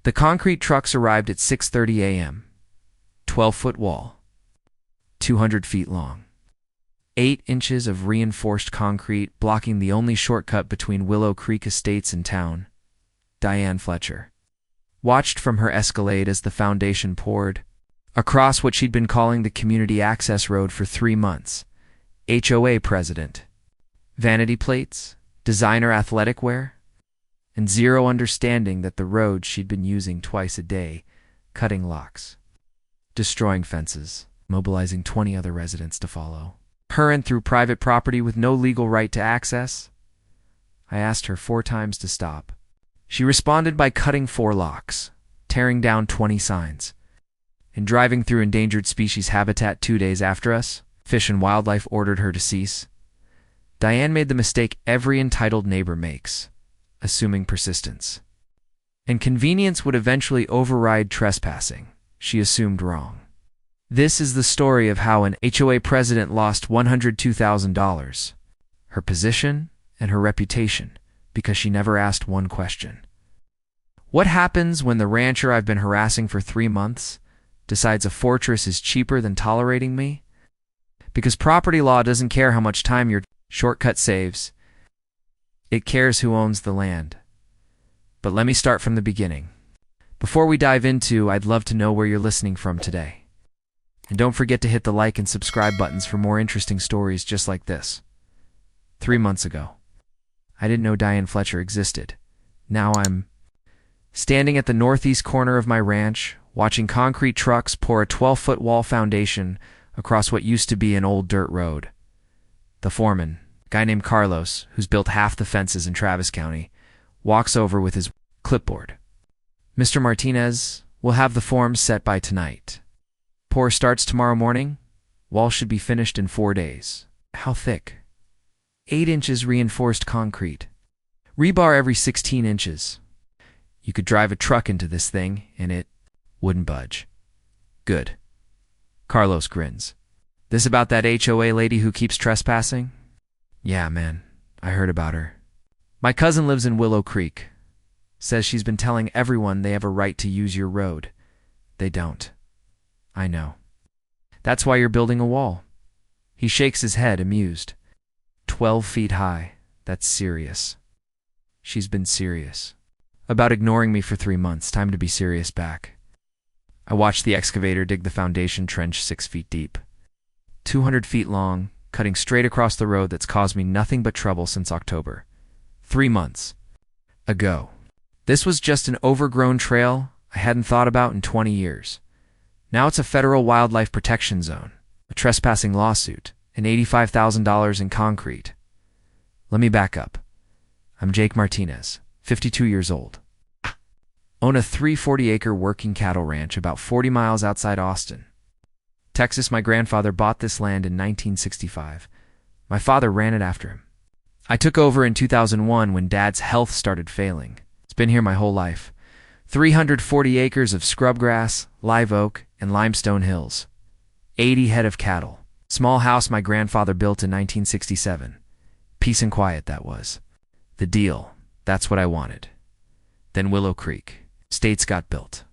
The concrete trucks arrived at 6:30 a.m. 12-foot wall, 200 feet long. 8 inches of reinforced concrete blocking the only shortcut between Willow Creek Estates and town. Diane Fletcher watched from her Escalade as the foundation poured across what she'd been calling the Community Access Road for 3 months. HOA president. Vanity plates, designer athletic wear, and zero understanding that the road she'd been using twice a day, cutting locks, destroying fences, mobilizing 20 other residents to follow. Her and through private property with no legal right to access. I asked her 4 times to stop. She responded by cutting 4 locks, tearing down 20 signs, and driving through endangered species habitat 2 days after us. Fish and Wildlife ordered her to cease. Diane made the mistake every entitled neighbor makes, assuming persistence. And convenience would eventually override trespassing. She assumed wrong. This is the story of how an HOA president lost $102,000, her position and her reputation, because she never asked one question. What happens when the rancher I've been harassing for 3 months decides a fortress is cheaper than tolerating me? Because property law doesn't care how much time your shortcut saves. It cares who owns the land. But let me start from the beginning. Before we dive into, I'd love to know where you're listening from today. And don't forget to hit the like and subscribe buttons for more interesting stories just like this. 3 months ago, I didn't know Diane Fletcher existed. Now I'm standing at the northeast corner of my ranch, watching concrete trucks pour a 12-foot wall foundation across what used to be an old dirt road. The foreman, a guy named Carlos, who's built half the fences in Travis County, walks over with his clipboard. "Mr. Martinez, we'll have the forms set by tonight. Pour starts tomorrow morning. Wall should be finished in 4 days." How thick? 8 inches reinforced concrete. Rebar every 16 inches. You could drive a truck into this thing, and it wouldn't budge. Good. Carlos grins. "This about that HOA lady who keeps trespassing?" "Yeah, man. I heard about her. My cousin lives in Willow Creek. Says she's been telling everyone they have a right to use your road. They don't. I know. That's why you're building a wall." He shakes his head, amused. 12 feet high. That's serious. She's been serious. About ignoring me for 3 months. Time to be serious back. I watched the excavator dig the foundation trench 6 feet deep. 200 feet long, cutting straight across the road that's caused me nothing but trouble since October. 3 months ago. This was just an overgrown trail I hadn't thought about in 20 years. Now it's a federal wildlife protection zone, a trespassing lawsuit, and $85,000 in concrete. Let me back up. I'm Jake Martinez, 52 years old. Own a 340-acre working cattle ranch about 40 miles outside Austin, Texas. My grandfather bought this land in 1965. My father ran it after him. I took over in 2001 when Dad's health started failing. It's been here my whole life. 340 acres of scrubgrass, live oak, and limestone hills. 80 head of cattle. Small house my grandfather built in 1967. Peace and quiet, that was. The deal. That's what I wanted. Then Willow Creek. Estates got built.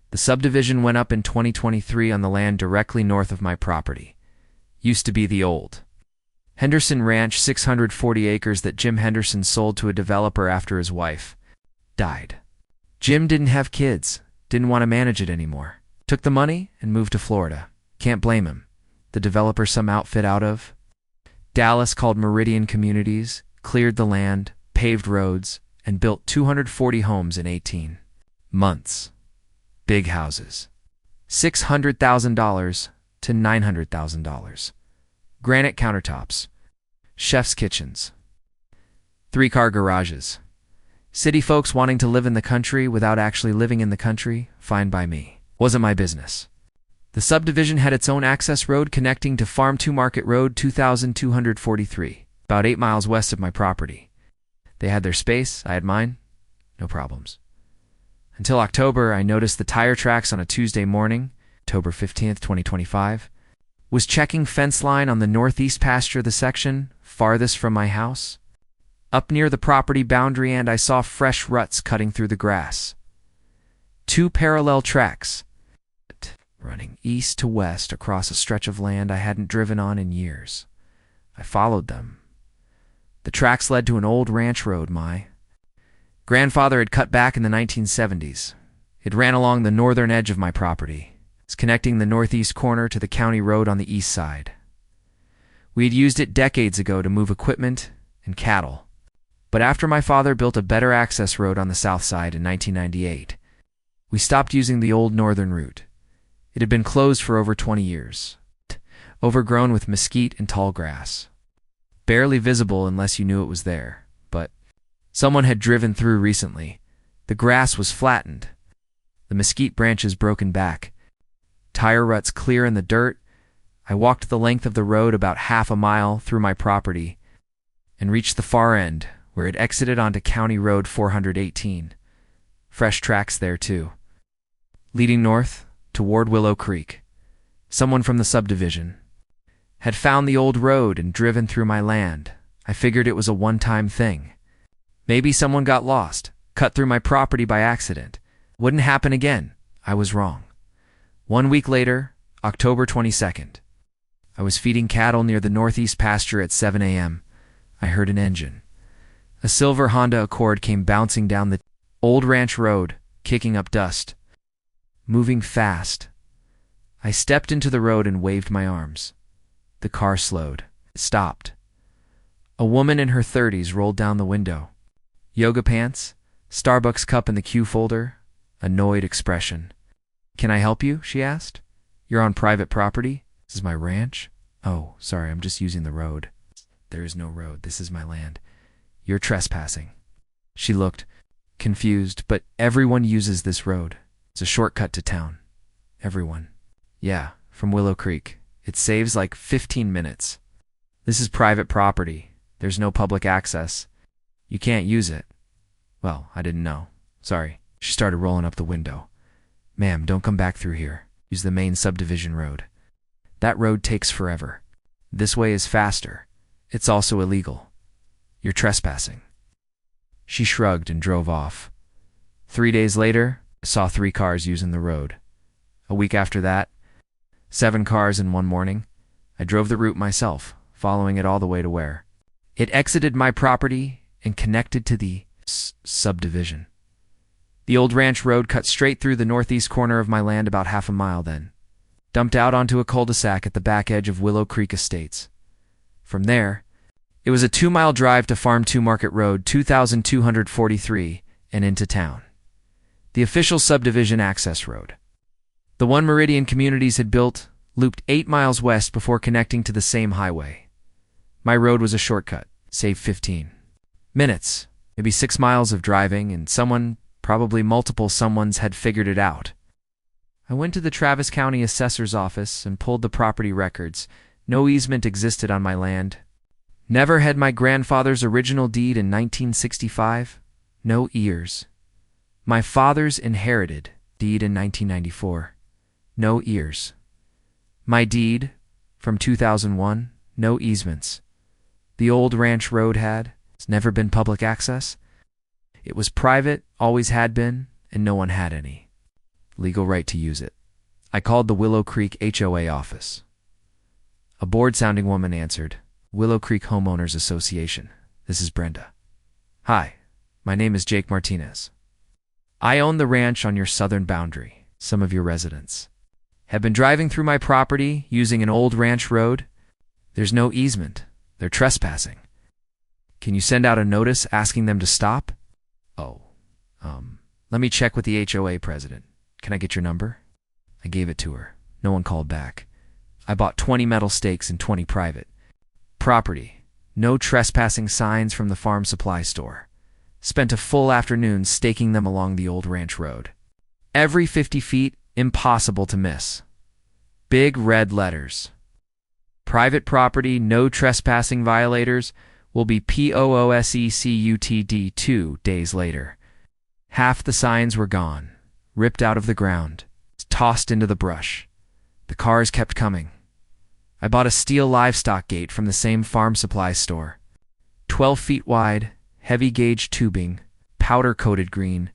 The subdivision went up in 2023 on the land directly north of my property. Used to be the old Henderson Ranch, 640 acres that Jim Henderson sold to a developer after his wife died. Jim didn't have kids, didn't want to manage it anymore. Took the money and moved to Florida. Can't blame him. The developer some outfit out of Dallas called Meridian Communities, cleared the land, paved roads, and built 240 homes in 18 months. Big houses. $600,000 to $900,000. Granite countertops. Chef's kitchens. 3-car garages. City folks wanting to live in the country without actually living in the country, fine by me. Wasn't my business. The subdivision had its own access road connecting to Farm to Market Road 2243, about 8 miles west of my property. They had their space, I had mine. No problems. Until October, I noticed the tire tracks on a Tuesday morning, October 15th, 2025. Was checking fence line on the northeast pasture, the section farthest from my house. Up near the property boundary, and I saw fresh ruts cutting through the grass. Two parallel tracks, running east to west across a stretch of land I hadn't driven on in years. I followed them. The tracks led to an old ranch road my grandfather had cut back in the 1970s. It ran along the northern edge of my property. It's connecting the northeast corner to the county road on the east side. We had used it decades ago to move equipment and cattle. But after my father built a better access road on the south side in 1998, we stopped using the old northern route. It had been closed for over 20 years, overgrown with mesquite and tall grass. Barely visible unless you knew it was there, but someone had driven through recently. The grass was flattened, the mesquite branches broken back, tire ruts clear in the dirt. I walked the length of the road about half a mile through my property and reached the far end, where it exited onto County Road 418. Fresh tracks there, too. Leading north toward Willow Creek, someone from the subdivision had found the old road and driven through my land. I figured it was a one-time thing. Maybe someone got lost, cut through my property by accident. Wouldn't happen again. I was wrong. 1 week later, October 22nd, I was feeding cattle near the northeast pasture at 7 a.m. I heard an engine. A silver Honda Accord came bouncing down the old ranch road, kicking up dust. Moving fast. I stepped into the road and waved my arms. The car slowed. It stopped. A woman in her 30s rolled down the window. Yoga pants, Starbucks cup in the Q folder, annoyed expression. "Can I help you?" she asked. "You're on private property? This is my ranch." "Oh, sorry, I'm just using the road." "There is no road. This is my land. You're trespassing." She looked confused, "But everyone uses this road. It's a shortcut to town." "Everyone?" "Yeah, from Willow Creek. It saves like 15 minutes. This is private property. There's no public access. You can't use it." "Well, I didn't know. Sorry." She started rolling up the window. "Ma'am, don't come back through here. Use the main subdivision road. That road takes forever. This way is faster. It's also illegal. You're trespassing." She shrugged and drove off. 3 days later, I saw 3 cars using the road. A week after that, 7 cars in one morning. I drove the route myself, following it all the way to where it exited my property and connected to the subdivision. The old ranch road cut straight through the northeast corner of my land about half a mile then, dumped out onto a cul-de-sac at the back edge of Willow Creek Estates. From there, it was a 2-mile drive to Farm 2 Market Road 2243 and into town. The official subdivision access road. The one Meridian Communities had built looped 8 miles west before connecting to the same highway. My road was a shortcut, saved 15 minutes, maybe 6 miles of driving, and someone, probably multiple someones, had figured it out. I went to the Travis County Assessor's office and pulled the property records. No easement existed on my land. Never had my grandfather's original deed in 1965. No ears. My father's inherited deed in 1994. No ears. My deed from 2001. No easements. The old ranch road had. It's never been public access. It was private, always had been, and no one had any legal right to use it. I called the Willow Creek HOA office. A bored-sounding woman answered. "Willow Creek Homeowners Association. This is Brenda." "Hi, my name is Jake Martinez. I own the ranch on your southern boundary. Some of your residents have been driving through my property using an old ranch road. There's no easement. They're trespassing. Can you send out a notice asking them to stop?" "Oh, let me check with the HOA president. Can I get your number?" I gave it to her. No one called back. I bought 20 metal stakes and 20 private property. No trespassing signs from the farm supply store. Spent a full afternoon staking them along the old ranch road. Every 50 feet, impossible to miss. Big red letters. Private property, no trespassing violators, will be POOSECUTD 2 days later. Half the signs were gone, ripped out of the ground, tossed into the brush. The cars kept coming. I bought a steel livestock gate from the same farm supply store. 12 feet wide, heavy gauge tubing, powder-coated green,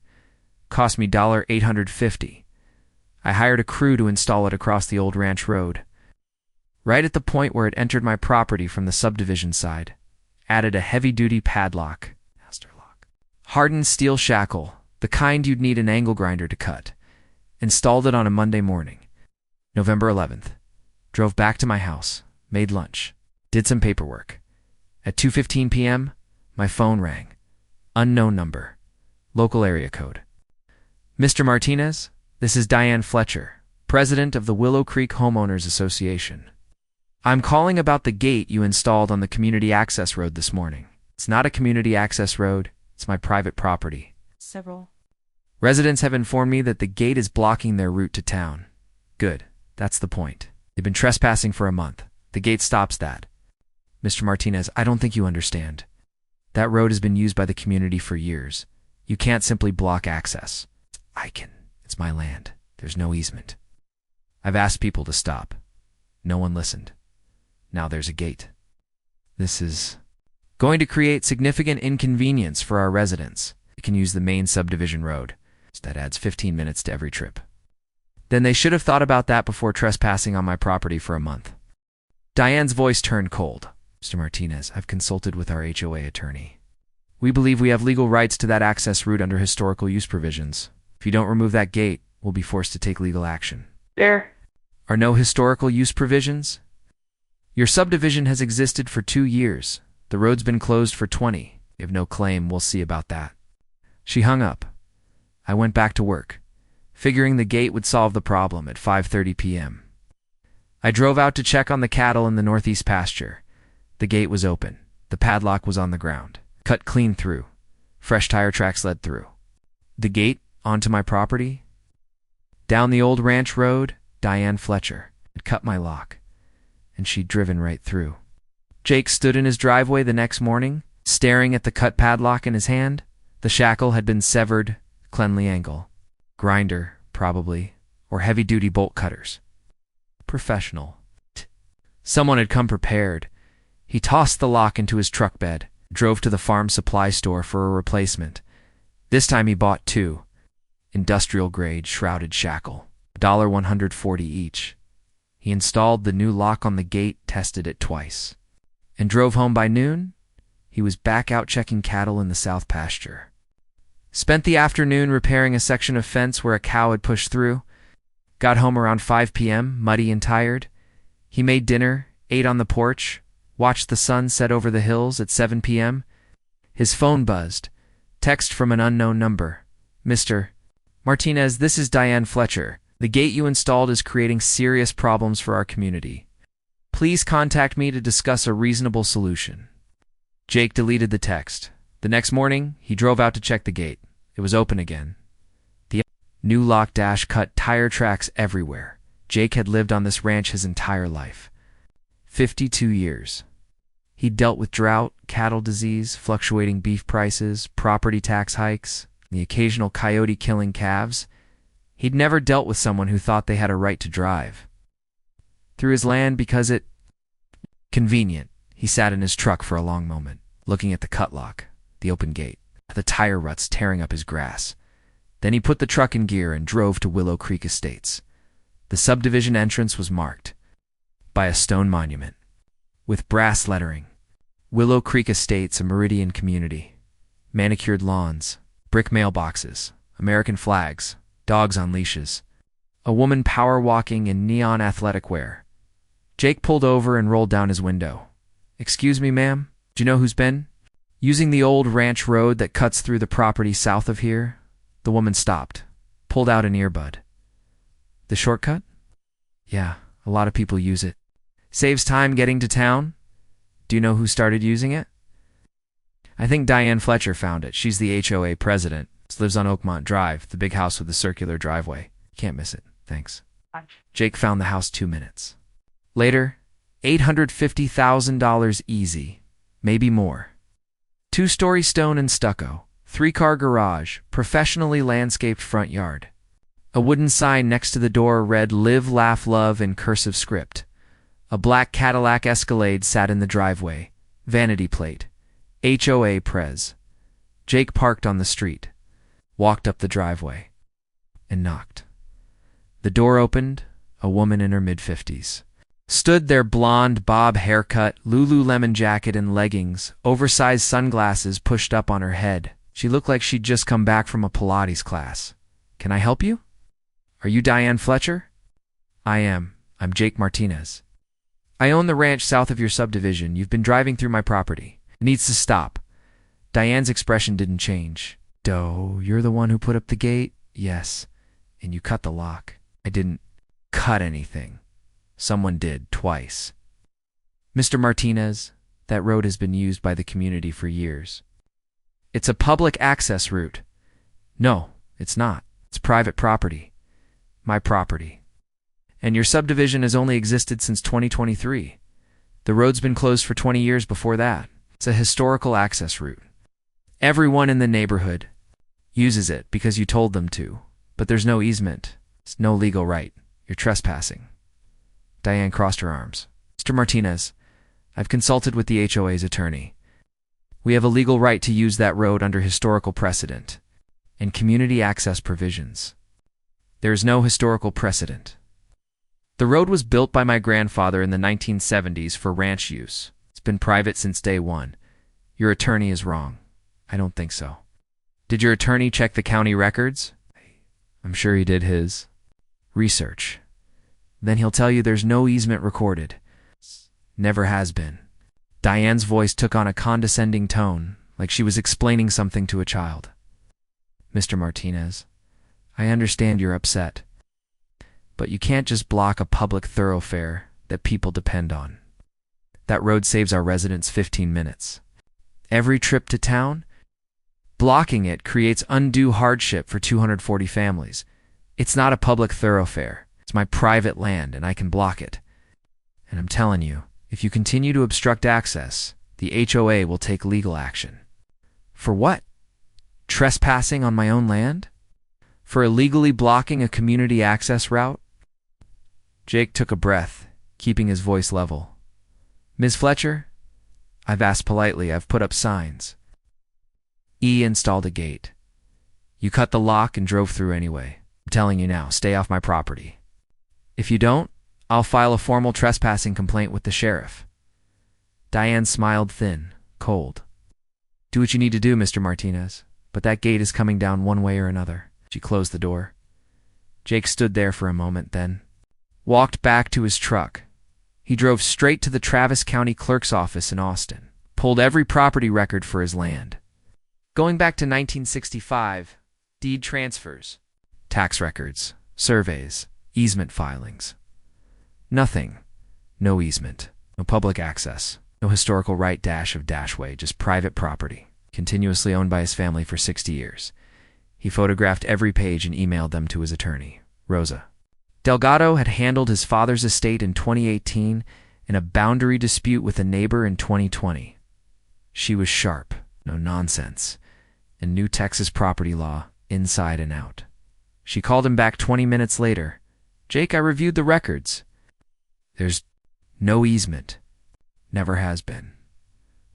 Cost me $850. I hired a crew to install it across the old ranch road. Right at the point where it entered my property from the subdivision side. Added a heavy-duty padlock. Master lock. Hardened steel shackle, the kind you'd need an angle grinder to cut. Installed it on a Monday morning. November 11th. Drove back to my house. Made lunch. Did some paperwork. At 2:15 p.m., my phone rang. Unknown number. Local area code. Mr. Martinez, this is Diane Fletcher, president of the Willow Creek Homeowners Association. I'm calling about the gate you installed on the community access road this morning. It's not a community access road. It's my private property. Several Residents have informed me that the gate is blocking their route to town. Good. That's the point. They've been trespassing for a month. The gate stops that. Mr. Martinez, I don't think you understand. That road has been used by the community for years. You can't simply block access. I can. It's my land. There's no easement. I've asked people to stop. No one listened. Now there's a gate. This is going to create significant inconvenience for our residents. They can use the main subdivision road. That adds 15 minutes to every trip. Then they should have thought about that before trespassing on my property for a month. Diane's voice turned cold. Mr. Martinez, I've consulted with our HOA attorney. We believe we have legal rights to that access route under historical use provisions. If you don't remove that gate, we'll be forced to take legal action. There are no historical use provisions? Your subdivision has existed for 2 years. The road's been closed for 20. You have no claim. We'll see about that. She hung up. I went back to work, figuring the gate would solve the problem at 5:30 p.m. I drove out to check on the cattle in the northeast pasture. The gate was open. The padlock was on the ground, cut clean through. Fresh tire tracks led through. The gate onto my property? Down the old ranch road, Diane Fletcher had cut my lock, and she'd driven right through. Jake stood in his driveway the next morning, staring at the cut padlock in his hand. The shackle had been severed, cleanly angle. Grinder, probably, or heavy-duty bolt cutters. Professional. Someone had come prepared. He tossed the lock into his truck bed, drove to the farm supply store for a replacement. This time he bought 2. Industrial-grade shrouded shackle, $140 each. He installed the new lock on the gate, tested it twice, and drove home by noon. He was back out checking cattle in the south pasture. Spent the afternoon repairing a section of fence where a cow had pushed through. Got home around 5 p.m., muddy and tired. He made dinner, ate on the porch, watched the sun set over the hills at 7 p.m. His phone buzzed. Text from an unknown number. Mr. Martinez, this is Diane Fletcher. The gate you installed is creating serious problems for our community. Please contact me to discuss a reasonable solution. Jake deleted the text. The next morning, he drove out to check the gate. It was open again. The new lock dash cut tire tracks everywhere. Jake had lived on this ranch his entire life. 52 years. He'd dealt with drought, cattle disease, fluctuating beef prices, property tax hikes, the occasional coyote killing calves. He'd never dealt with someone who thought they had a right to drive through his land because it convenient. He sat in his truck for a long moment, looking at the cut lock, the open gate, the tire ruts tearing up his grass. Then he put the truck in gear and drove to Willow Creek Estates. The subdivision entrance was marked by a stone monument with brass lettering. Willow Creek Estates, a Meridian community. Manicured lawns, brick mailboxes, American flags, dogs on leashes, a woman power walking in neon athletic wear. Jake pulled over and rolled down his window. Excuse me, ma'am, do you know who's been using the old ranch road that cuts through the property south of here? The woman stopped, pulled out an earbud. The shortcut? Yeah, a lot of people use it. Saves time getting to town. Do you know who started using it? I think Diane Fletcher found it. She's the HOA president. Lives on Oakmont Drive, the big house with the circular driveway. Can't miss it. Thanks. Jake found the house 2 minutes later. $850,000 easy. Maybe more. 2-story stone and stucco. 3-car garage. Professionally landscaped front yard. A wooden sign next to the door read "Live, Laugh, Love" in cursive script. A black Cadillac Escalade sat in the driveway. Vanity plate. HOA Prez. Jake parked on the street. walked up the driveway, and knocked. The door opened. A woman in her mid-50s stood there, blonde, bob haircut, Lululemon jacket and leggings, oversized sunglasses pushed up on her head. She looked like she'd just come back from a Pilates class. "Can I help you? Are you Diane Fletcher?" "I am. I'm Jake Martinez. I own the ranch south of your subdivision. You've been driving through my property. It needs to stop." Diane's expression didn't change. "Doe, you're the one who put up the gate?" "Yes. And you cut the lock." "I didn't cut anything. Someone did, twice." "Mr. Martinez, that road has been used by the community for years. It's a public access route." "No, it's not. It's private property. My property. And your subdivision has only existed since 2023. The road's been closed for 20 years before that. It's a historical access route. Everyone in the neighborhood uses it because you told them to, but there's no easement. It's no legal right. You're trespassing." Diane crossed her arms. "Mr. Martinez, I've consulted with the HOA's attorney. We have a legal right to use that road under historical precedent and community access provisions. There is no historical precedent. The road was built by my grandfather in the 1970s for ranch use. It's been private since day one. Your attorney is wrong." "I don't think so." "Did your attorney check the county records?" "I'm sure he did his research. Then he'll tell you there's no easement recorded. Never has been." Diane's voice took on a condescending tone, like she was explaining something to a child. "Mr. Martinez, I understand you're upset, but you can't just block a public thoroughfare that people depend on. That road saves our residents 15 minutes. Every trip to town, blocking it creates undue hardship for 240 families. It's not a public thoroughfare. It's my private land, and I can block it. And I'm telling you, if you continue to obstruct access, the HOA will take legal action." "For what? Trespassing on my own land? For illegally blocking a community access route?" Jake took a breath, keeping his voice level. "Ms. Fletcher, I've asked politely. I've put up signs. Installed a gate. You cut the lock and drove through anyway. I'm telling you now, stay off my property. If you don't, I'll file a formal trespassing complaint with the sheriff." Diane smiled thin, cold. "Do what you need to do, Mr. Martinez, but that gate is coming down one way or another." She closed the door. Jake stood there for a moment, then walked back to his truck. He drove straight to the Travis County Clerk's office in Austin, pulled every property record for his land. Going back to 1965, deed transfers, tax records, surveys, easement filings. Nothing. No easement. No public access. No historical right dash of dashway, just private property, continuously owned by his family for 60 years. He photographed every page and emailed them to his attorney, Rosa. Delgado had handled his father's estate in 2018 and a boundary dispute with a neighbor in 2020. She was sharp, no nonsense, and knew Texas property law inside and out. She called him back 20 minutes later. "Jake, I reviewed the records. There's no easement. Never has been.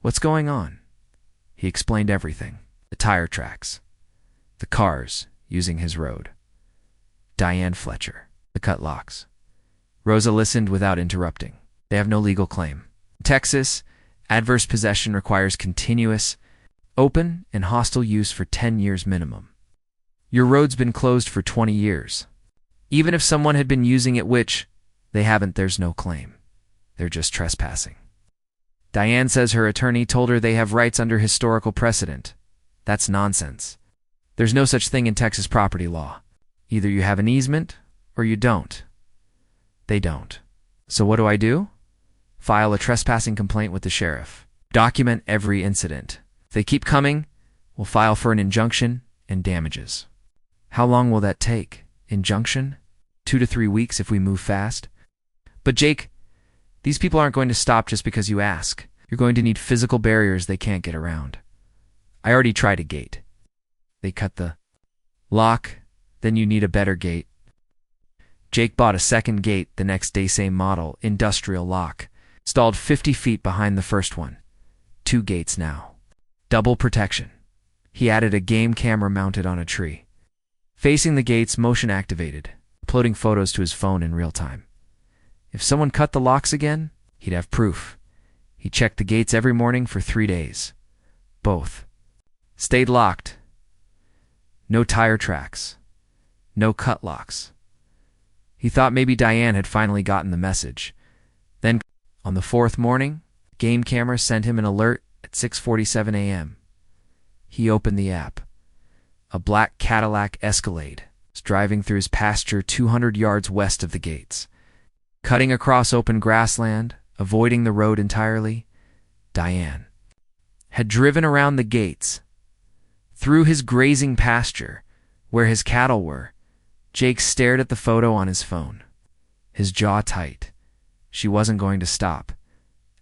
What's going on?" He explained everything. The tire tracks. The cars using his road. Diane Fletcher. The cut locks. Rosa listened without interrupting. "They have no legal claim. In Texas, adverse possession requires continuous, open, and hostile use for 10 years minimum. Your road's been closed for 20 years. Even if someone had been using it, which they haven't, there's no claim. They're just trespassing." Diane says her attorney told her they have rights under historical precedent. That's nonsense. There's no such thing in Texas property law. Either you have an easement or you don't. They don't. So what do? File a trespassing complaint with the sheriff. Document every incident. If they keep coming, we'll file for an injunction and damages. How long will that take? Injunction? 2 to 3 weeks if we move fast. But Jake, these people aren't going to stop just because you ask. You're going to need physical barriers they can't get around. I already tried a gate. They cut the lock, then you need a better gate. Jake bought a second gate the next day, same model, industrial lock. Installed 50 feet behind the first one. 2 gates now. Double protection. He added a game camera mounted on a tree. Facing the gates, motion activated, uploading photos to his phone in real time. If someone cut the locks again, he'd have proof. He checked the gates every morning for 3 days. Both stayed locked. No tire tracks. No cut locks. He thought maybe Diane had finally gotten the message. Then, on the 4th morning, the game camera sent him an alert at 6:47 a.m. He opened the app. A black Cadillac Escalade was driving through his pasture 200 yards west of the gates. Cutting across open grassland, avoiding the road entirely, Diane had driven around the gates. Through his grazing pasture, where his cattle were, Jake stared at the photo on his phone, his jaw tight. She wasn't going to stop.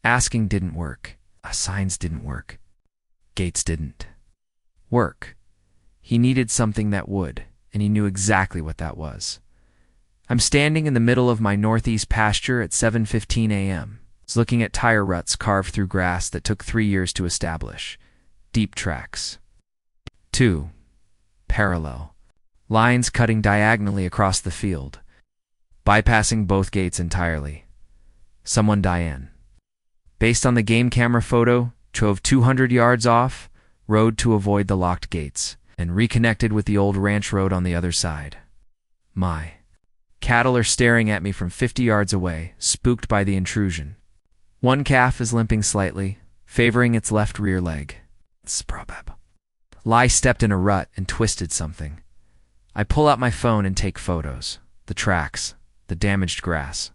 Asking didn't work. Signs didn't work. Gates didn't work. He needed something that would, and he knew exactly what that was. I'm standing in the middle of my northeast pasture at 7:15 a.m., looking at tire ruts carved through grass that took 3 years to establish. Deep tracks. 2. Parallel. Lines cutting diagonally across the field, bypassing both gates entirely. Someone Diane, based on the game camera photo, drove 200 yards off, road to avoid the locked gates, and reconnected with the old ranch road on the other side. My cattle are staring at me from 50 yards away, spooked by the intrusion. One calf is limping slightly, favoring its left rear leg. Lai stepped in a rut and twisted something. I pull out my phone and take photos. The tracks, the damaged grass.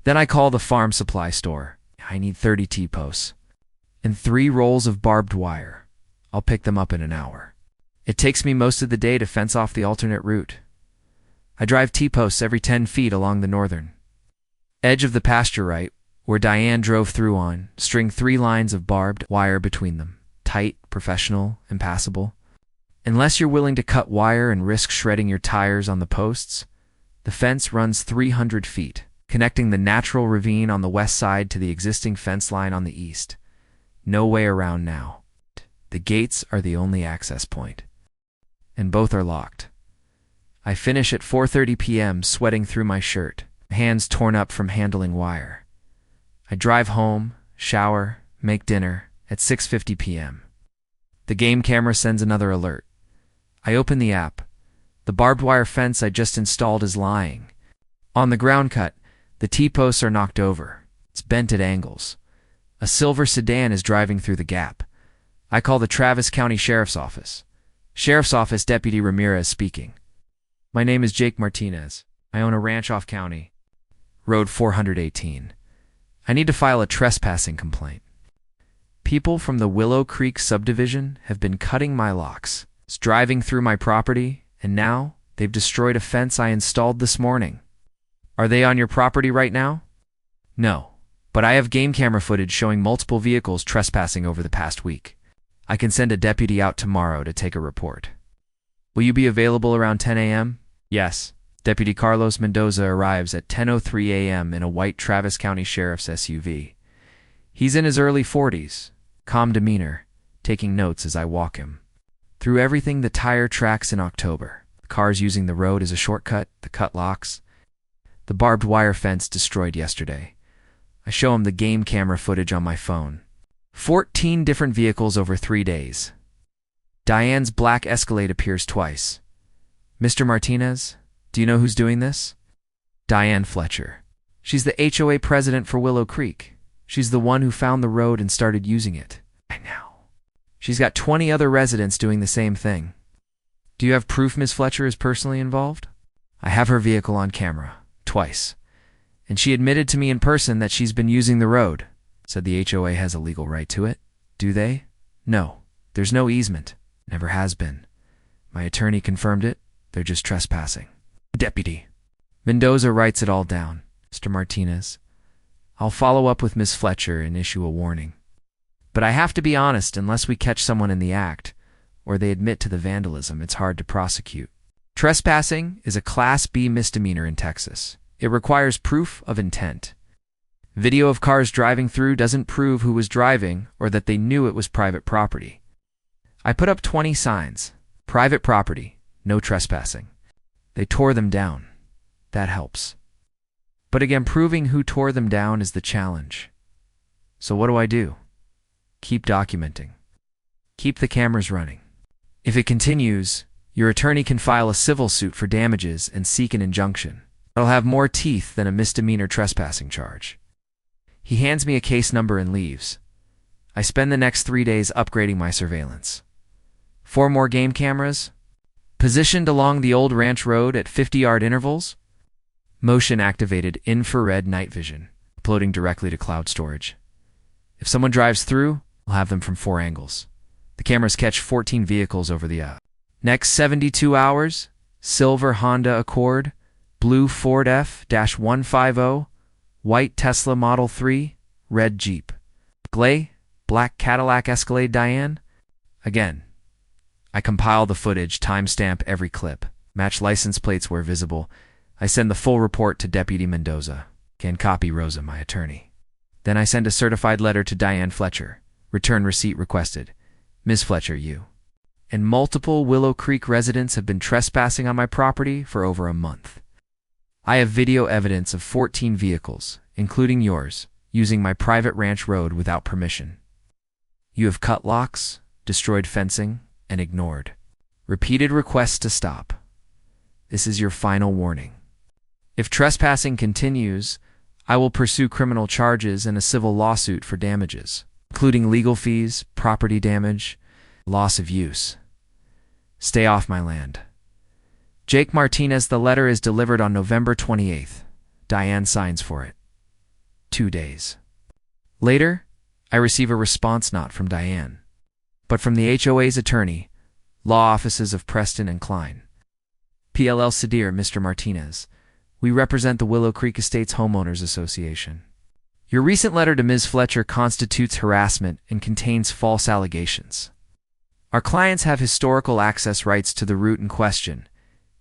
Then I call the farm supply store. I need 30 T-posts and 3 rolls of barbed wire. I'll pick them up in an hour. It takes me most of the day to fence off the alternate route. I drive T-posts every 10 feet along the northern edge of the pasture right, where Diane drove through on, string 3 lines of barbed wire between them. Tight, professional, impassable. Unless you're willing to cut wire and risk shredding your tires on the posts, the fence runs 300 feet, connecting the natural ravine on the west side to the existing fence line on the east. No way around now. The gates are the only access point, and both are locked. I finish at 4:30 p.m. sweating through my shirt, hands torn up from handling wire. I drive home, shower, make dinner at 6:50 p.m. The game camera sends another alert. I open the app. The barbed wire fence I just installed is lying. On the ground cut, the T-posts are knocked over. It's bent at angles. A silver sedan is driving through the gap. I call the Travis County Sheriff's Office. Sheriff's Office Deputy Ramirez speaking. My name is Jake Martinez. I own a ranch off county Road 418. I need to file a trespassing complaint. People from the Willow Creek subdivision have been cutting my locks, driving through my property, and now they've destroyed a fence I installed this morning. Are they on your property right now? No, but I have game camera footage showing multiple vehicles trespassing over the past week. I can send a deputy out tomorrow to take a report. Will you be available around 10 a.m.? Yes. Deputy Carlos Mendoza arrives at 10:03 a.m. in a white Travis County Sheriff's SUV. He's in his early 40s, calm demeanor, taking notes as I walk him through everything: the tire tracks in October, the cars using the road as a shortcut, the cut locks, the barbed wire fence destroyed yesterday. I show him the game camera footage on my phone. 14 different vehicles over 3 days. Diane's black Escalade appears twice. Mr. Martinez, do you know who's doing this? Diane Fletcher. She's the HOA president for Willow Creek. She's the one who found the road and started using it. I know. She's got 20 other residents doing the same thing. Do you have proof Ms. Fletcher is personally involved? I have her vehicle on camera, twice. And she admitted to me in person that she's been using the road. Said the HOA has a legal right to it. Do they? No. There's no easement. Never has been. My attorney confirmed it. They're just trespassing. Deputy Mendoza writes it all down. Mr. Martinez, I'll follow up with Ms. Fletcher and issue a warning. But I have to be honest, unless we catch someone in the act, or they admit to the vandalism, it's hard to prosecute. Trespassing is a Class B misdemeanor in Texas. It requires proof of intent. Video of cars driving through doesn't prove who was driving or that they knew it was private property. I put up 20 signs. Private property, no trespassing. They tore them down. That helps. But again, proving who tore them down is the challenge. So what do? Keep documenting. Keep the cameras running. If it continues, your attorney can file a civil suit for damages and seek an injunction. It'll have more teeth than a misdemeanor trespassing charge. He hands me a case number and leaves. I spend the next 3 days upgrading my surveillance. 4 more game cameras, positioned along the old ranch road at 50-yard intervals. Motion-activated infrared night vision, uploading directly to cloud storage. If someone drives through, I'll have them from 4 angles. The cameras catch 14 vehicles over the next 72 hours. Silver Honda Accord, blue Ford F-150, white Tesla Model 3, red Jeep. Glay, black Cadillac Escalade Diane. Again, I compile the footage, timestamp every clip, match license plates where visible. I send the full report to Deputy Mendoza, can copy Rosa, my attorney. Then I send a certified letter to Diane Fletcher, return receipt requested. Ms. Fletcher, you and multiple Willow Creek residents have been trespassing on my property for over a month. I have video evidence of 14 vehicles, including yours, using my private ranch road without permission. You have cut locks, destroyed fencing, and ignored repeated requests to stop. This is your final warning. If trespassing continues, I will pursue criminal charges and a civil lawsuit for damages, including legal fees, property damage, loss of use. Stay off my land. Jake Martinez. The letter is delivered on November 28th. Diane signs for it. 2 days later, I receive a response not from Diane, but from the HOA's attorney, law offices of Preston and Klein. PLL Dear Mr. Martinez, we represent the Willow Creek Estates Homeowners Association. Your recent letter to Ms. Fletcher constitutes harassment and contains false allegations. Our clients have historical access rights to the route in question,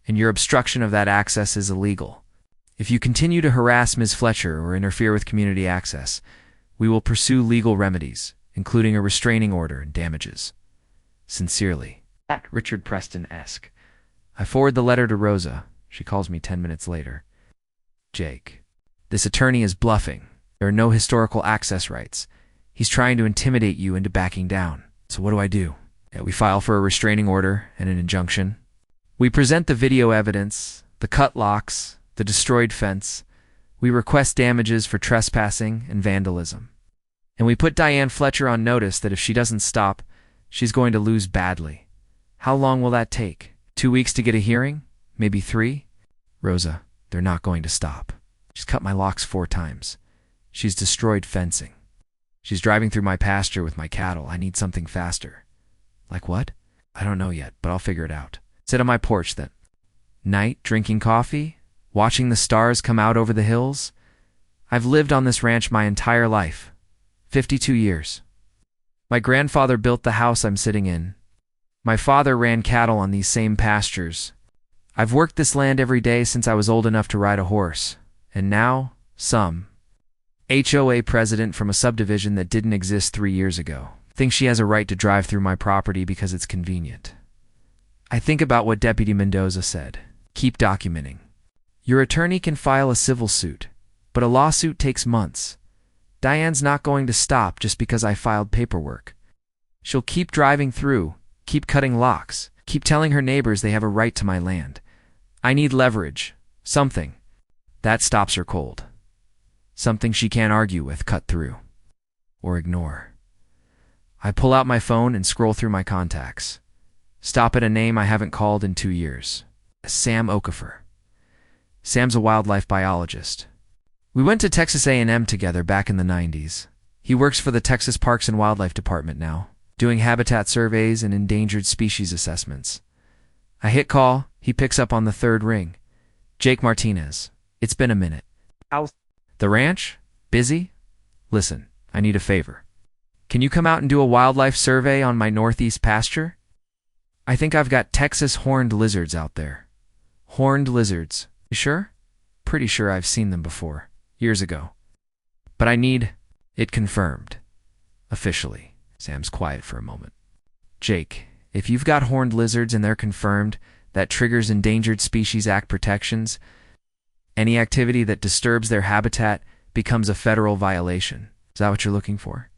and your obstruction of that access is illegal. If you continue to harass Ms. Fletcher or interfere with community access, we will pursue legal remedies, including a restraining order and damages. Sincerely, Richard Preston-esque. I forward the letter to Rosa. She calls me 10 minutes later. Jake, this attorney is bluffing. There are no historical access rights. He's trying to intimidate you into backing down. So what do? We file for a restraining order and an injunction. We present the video evidence, the cut locks, the destroyed fence. We request damages for trespassing and vandalism. And we put Diane Fletcher on notice that if she doesn't stop, she's going to lose badly. How long will that take? 2 weeks to get a hearing? Maybe 3? Rosa, they're not going to stop. She's cut my locks 4 times. She's destroyed fencing. She's driving through my pasture with my cattle. I need something faster. Like what? I don't know yet, but I'll figure it out. Sit on my porch then. Night, drinking coffee, watching the stars come out over the hills. I've lived on this ranch my entire life. 52 years. My grandfather built the house I'm sitting in. My father ran cattle on these same pastures. I've worked this land every day since I was old enough to ride a horse. And now, some HOA president from a subdivision that didn't exist 3 years ago thinks she has a right to drive through my property because it's convenient. I think about what Deputy Mendoza said. Keep documenting. Your attorney can file a civil suit, but a lawsuit takes months. Diane's not going to stop just because I filed paperwork. She'll keep driving through, keep cutting locks, keep telling her neighbors they have a right to my land. I need leverage, something that stops her cold. Something she can't argue with, cut through, or ignore. I pull out my phone and scroll through my contacts. Stop at a name I haven't called in 2 years. Sam Okafor. Sam's a wildlife biologist. We went to Texas A&M together back in the 90s. He works for the Texas Parks and Wildlife Department now, doing habitat surveys and endangered species assessments. I hit call. He picks up on the 3rd ring. Jake Martinez. It's been a minute. How's the ranch? Busy? Listen, I need a favor. Can you come out and do a wildlife survey on my northeast pasture? I think I've got Texas horned lizards out there. Horned lizards. You sure? Pretty sure I've seen them before, years ago. But I need it confirmed. Officially. Sam's quiet for a moment. Jake, If you've got horned lizards and they're confirmed, that triggers Endangered Species Act protections. Any activity that disturbs their habitat becomes a federal violation. Is that what you're looking for?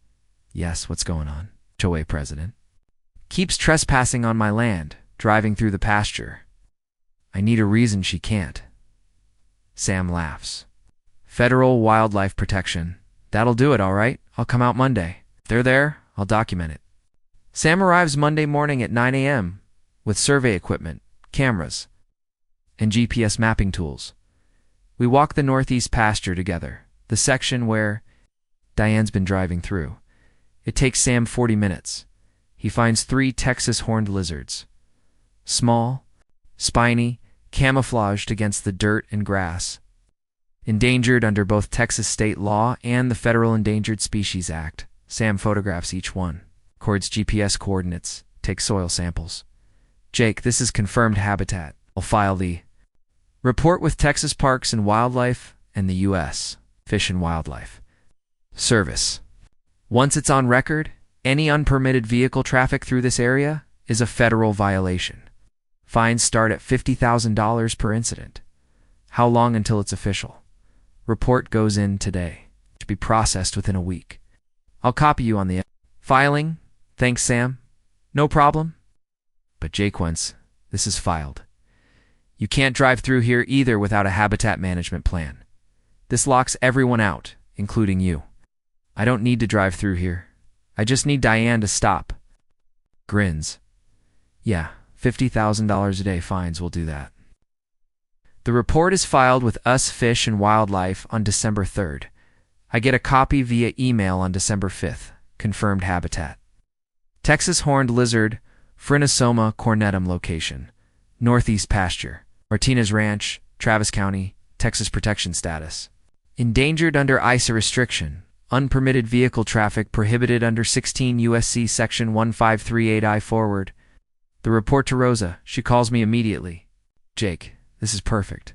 Yes, what's going on? HOA president. Keeps trespassing on my land, driving through the pasture. I need a reason she can't. Sam laughs. Federal wildlife protection. That'll do it, all right. I'll come out Monday. If they're there, I'll document it. Sam arrives Monday morning at 9 a.m. with survey equipment, cameras, and GPS mapping tools. We walk the northeast pasture together, the section where Diane's been driving through. It takes Sam 40 minutes. He finds 3 Texas horned lizards. Small, spiny, camouflaged against the dirt and grass. Endangered under both Texas state law and the Federal Endangered Species Act. Sam photographs each one, records GPS coordinates, takes soil samples. Jake, this is confirmed habitat. I'll file the report with Texas Parks and Wildlife and the U.S. Fish and Wildlife Service. Once it's on record, any unpermitted vehicle traffic through this area is a federal violation. Fines start at $50,000 per incident. How long until it's official? Report goes in today. To be processed within a week. I'll copy you on the filing. Thanks, Sam. No problem. But Jake once, this is filed. You can't drive through here either without a habitat management plan. This locks everyone out, including you. I don't need to drive through here. I just need Diane to stop. Grins. Yeah, $50,000 a day fines will do that. The report is filed with us Fish and Wildlife on December 3rd. I get a copy via email on December 5th. Confirmed habitat. Texas horned lizard, Phrynosoma cornetum location. Northeast pasture. Martinez Ranch, Travis County, Texas protection status. Endangered under ISA restriction. Unpermitted vehicle traffic prohibited under 16 U.S.C. Section 1538I forward. The report to Rosa. She calls me immediately. Jake, this is perfect.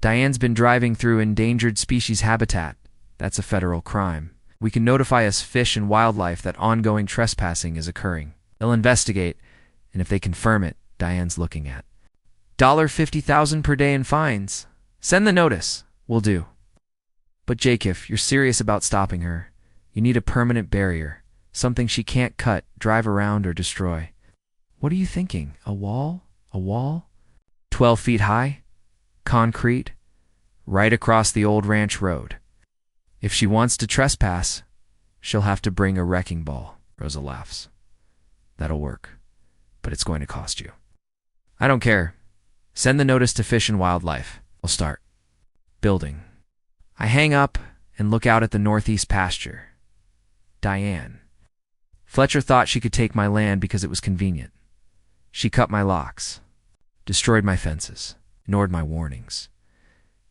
Diane's been driving through endangered species habitat. That's a federal crime. We can notify us Fish and Wildlife that ongoing trespassing is occurring. They'll investigate, and if they confirm it, Diane's looking at $50,000 per day in fines. Send the notice. We'll do. But Jake, if you're serious about stopping her, you need a permanent barrier, something she can't cut, drive around, or destroy. What are you thinking? A wall? A wall? 12 feet high? Concrete? Right across the old ranch road. If she wants to trespass, she'll have to bring a wrecking ball. Rosa laughs. That'll work, but it's going to cost you. I don't care. Send the notice to Fish and Wildlife. I'll start building. I hang up and look out at the northeast pasture. Diane. Fletcher thought she could take my land because it was convenient. She cut my locks, destroyed my fences, ignored my warnings.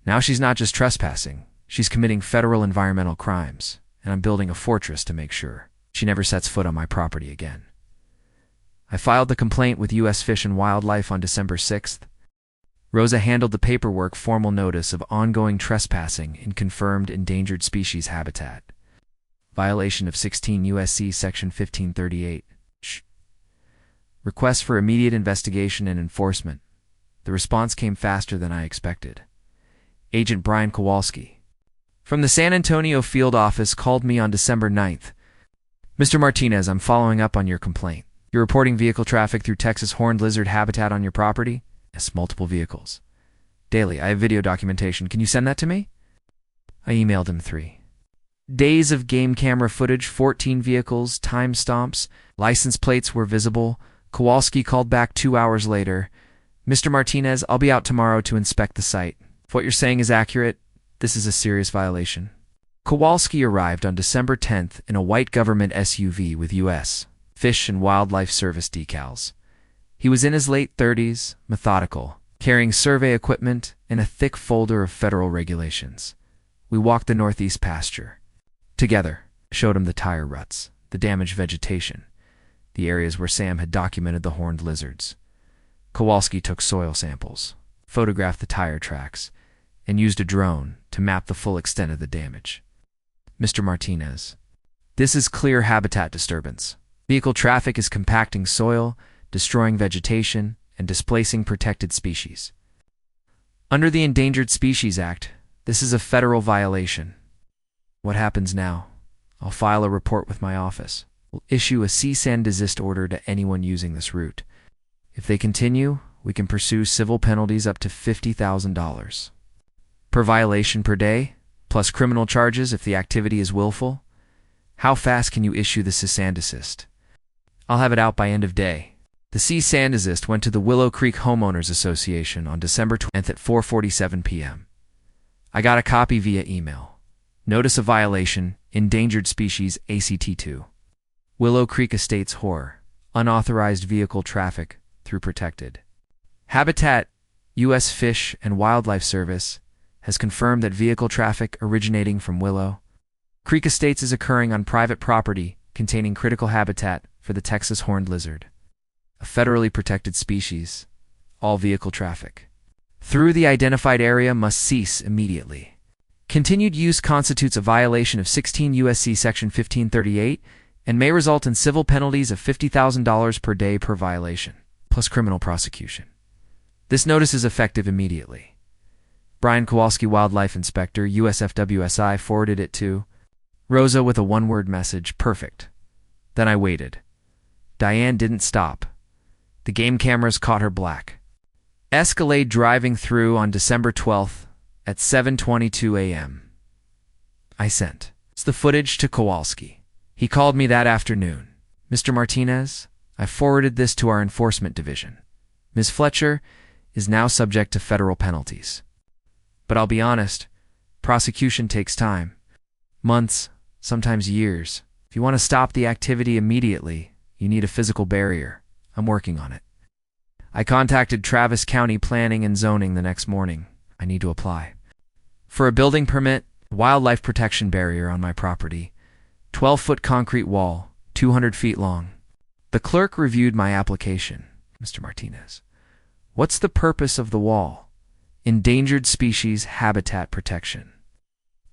Now she's not just trespassing, she's committing federal environmental crimes, and I'm building a fortress to make sure she never sets foot on my property again. I filed the complaint with U.S. Fish and Wildlife on December 6th. Rosa handled the paperwork, formal notice of ongoing trespassing in confirmed endangered species habitat. Violation of 16 U.S.C. Section 1538. Request for immediate investigation and enforcement. The response came faster than I expected. Agent Brian Kowalski from the San Antonio field office called me on December 9th. Mr. Martinez, I'm following up on your complaint. You're reporting vehicle traffic through Texas horned lizard habitat on your property? Yes, multiple vehicles. Daily, I have video documentation. Can you send that to me? I emailed him 3 days of game camera footage, 14 vehicles, time stamps, license plates were visible. Kowalski called back 2 hours later. Mr. Martinez, I'll be out tomorrow to inspect the site. If what you're saying is accurate, this is a serious violation. Kowalski arrived on December 10th in a white government SUV with U.S. Fish and Wildlife Service decals. He was in his late 30s, methodical, carrying survey equipment and a thick folder of federal regulations. We walked the northeast pasture. Together, I showed him the tire ruts, the damaged vegetation, the areas where Sam had documented the horned lizards. Kowalski took soil samples, photographed the tire tracks, and used a drone to map the full extent of the damage. Mr. Martinez, this is clear habitat disturbance. Vehicle traffic is compacting soil, destroying vegetation, and displacing protected species. Under the Endangered Species Act, this is a federal violation. What happens now? I'll file a report with my office. We'll issue a cease and desist order to anyone using this route. If they continue, we can pursue civil penalties up to $50,000 per violation per day, plus criminal charges if the activity is willful. How fast can you issue the cease and desist? I'll have it out by end of day. The cease and desist went to the Willow Creek Homeowners Association on December 20th at 4:47 p.m. I got a copy via email. Notice of violation, endangered species ACT2. Willow Creek Estates HOA, unauthorized vehicle traffic through protected habitat. U.S. Fish and Wildlife Service has confirmed that vehicle traffic originating from Willow Creek Estates is occurring on private property containing critical habitat for the Texas horned lizard, a federally protected species. All vehicle traffic through the identified area must cease immediately. Continued use constitutes a violation of 16 U.S.C. Section 1538 and may result in civil penalties of $50,000 per day per violation, plus criminal prosecution. This notice is effective immediately. Brian Kowalski, Wildlife Inspector, USFWSI, forwarded it to Rosa with a one-word message, perfect. Then I waited. Diane didn't stop. The game cameras caught her black Escalade driving through on December 12th at 7:22 a.m. I sent the footage to Kowalski. He called me that afternoon. Mr. Martinez, I forwarded this to our enforcement division. Ms. Fletcher is now subject to federal penalties. But I'll be honest, prosecution takes time. Months, sometimes years. If you want to stop the activity immediately, you need a physical barrier. I'm working on it. I contacted Travis County Planning and Zoning the next morning. I need to apply for a building permit, wildlife protection barrier on my property, 12-foot concrete wall, 200 feet long. The clerk reviewed my application. Mr. Martinez, what's the purpose of the wall? Endangered species habitat protection.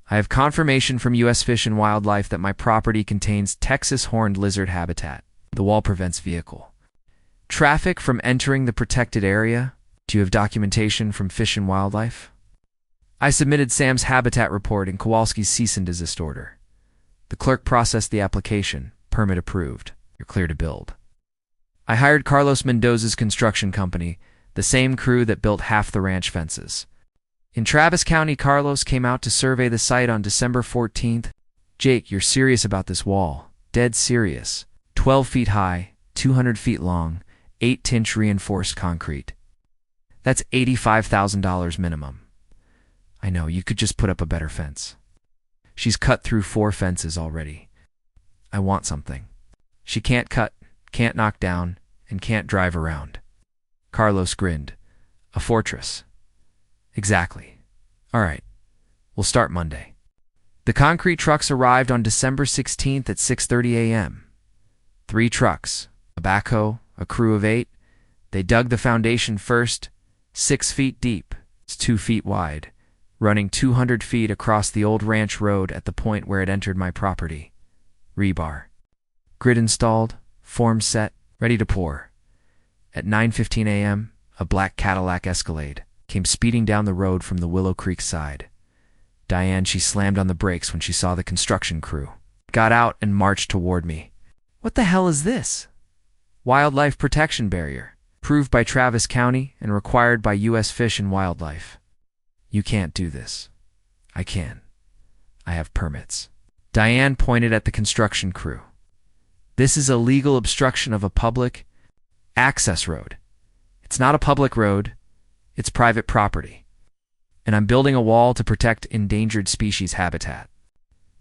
I have confirmation from U.S. Fish and Wildlife that my property contains Texas horned lizard habitat. The wall prevents vehicle traffic from entering the protected area. Do you have documentation from Fish and Wildlife? I submitted Sam's habitat report and Kowalski's cease and desist order. The clerk processed the application. Permit approved. You're clear to build. I hired Carlos Mendoza's construction company, the same crew that built half the ranch fences. In Travis County, Carlos came out to survey the site on December 14th. Jake, you're serious about this wall. Dead serious. 12 feet high, 200 feet long, 8-inch reinforced concrete. That's $85,000 minimum. I know, you could just put up a better fence. She's cut through 4 fences already. I want something. She can't cut, can't knock down, and can't drive around. Carlos grinned. A fortress. Exactly. All right. We'll start Monday. The concrete trucks arrived on December 16th at 6:30 a.m. 3 trucks, a backhoe, a crew of 8. They dug the foundation first, 6 feet deep. It's 2 feet wide, running 200 feet across the old ranch road at the point where it entered my property. Rebar. Grid installed, forms set, ready to pour. At 9:15 a.m., a black Cadillac Escalade came speeding down the road from the Willow Creek side. Diane, she slammed on the brakes when she saw the construction crew, got out and marched toward me. What the hell is this? Wildlife protection barrier, approved by Travis County and required by U.S. Fish and Wildlife. You can't do this. I can. I have permits. Diane pointed at the construction crew. This is illegal obstruction of a public access road. It's not a public road. It's private property. And I'm building a wall to protect endangered species habitat.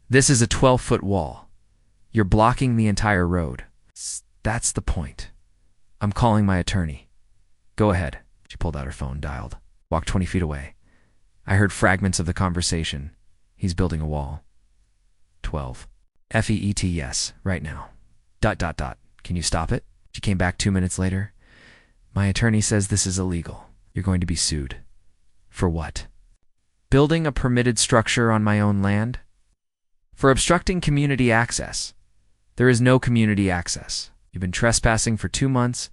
This is a 12-foot wall. You're blocking the entire road. That's the point. I'm calling my attorney. Go ahead. She pulled out her phone, dialed. Walked 20 feet away. I heard fragments of the conversation. He's building a wall. 12. FEET, yes, right now. ... Can you stop it? She came back 2 minutes later. My attorney says this is illegal. You're going to be sued. For what? Building a permitted structure on my own land? For obstructing community access. There is no community access. You've been trespassing for 2 months,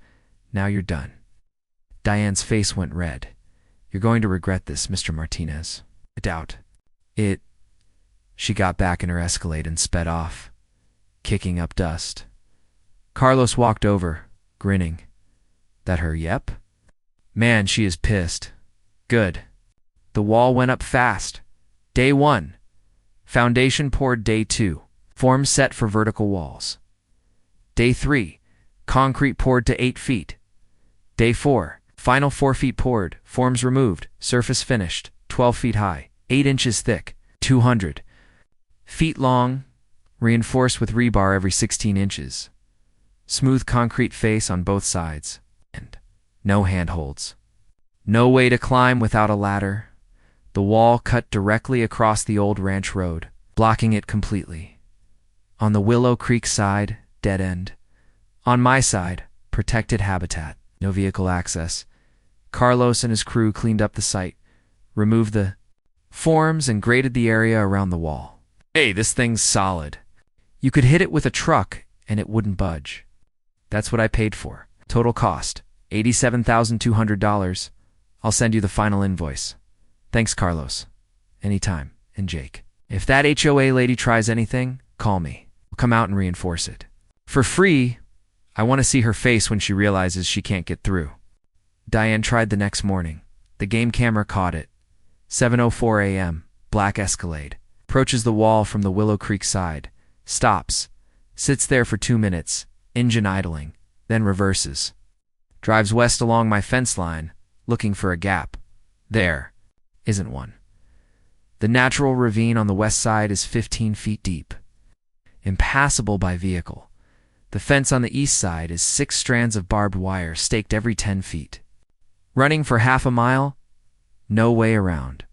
Now you're done. Diane's face went red. You're going to regret this, Mr. Martinez. I doubt it. She got back in her Escalade and sped off, kicking up dust. Carlos walked over, grinning. That her yep? Man, she is pissed. Good. The wall went up fast. Day 1. Foundation poured day 2. Forms set for vertical walls. Day 3. Concrete poured to 8 feet. Day 4. Final 4 feet poured, forms removed, surface finished, 12 feet high, 8 inches thick, 200 feet long, reinforced with rebar every 16 inches. Smooth concrete face on both sides, and no handholds. No way to climb without a ladder. The wall cut directly across the old ranch road, blocking it completely. On the Willow Creek side, dead end. On my side, protected habitat, no vehicle access. Carlos and his crew cleaned up the site, removed the forms, and graded the area around the wall. Hey, this thing's solid. You could hit it with a truck and it wouldn't budge. That's what I paid for. Total cost, $87,200. I'll send you the final invoice. Thanks, Carlos. Anytime. And Jake. If that HOA lady tries anything, call me. I'll come out and reinforce it. For free. I want to see her face when she realizes she can't get through. Diane tried the next morning. The game camera caught it. 7:04 a.m., black Escalade. Approaches the wall from the Willow Creek side. Stops. Sits there for 2 minutes, engine idling, then reverses. Drives west along my fence line, looking for a gap. There isn't one. The natural ravine on the west side is 15 feet deep. Impassable by vehicle. The fence on the east side is 6 strands of barbed wire staked every 10 feet. Running for half a mile? No way around.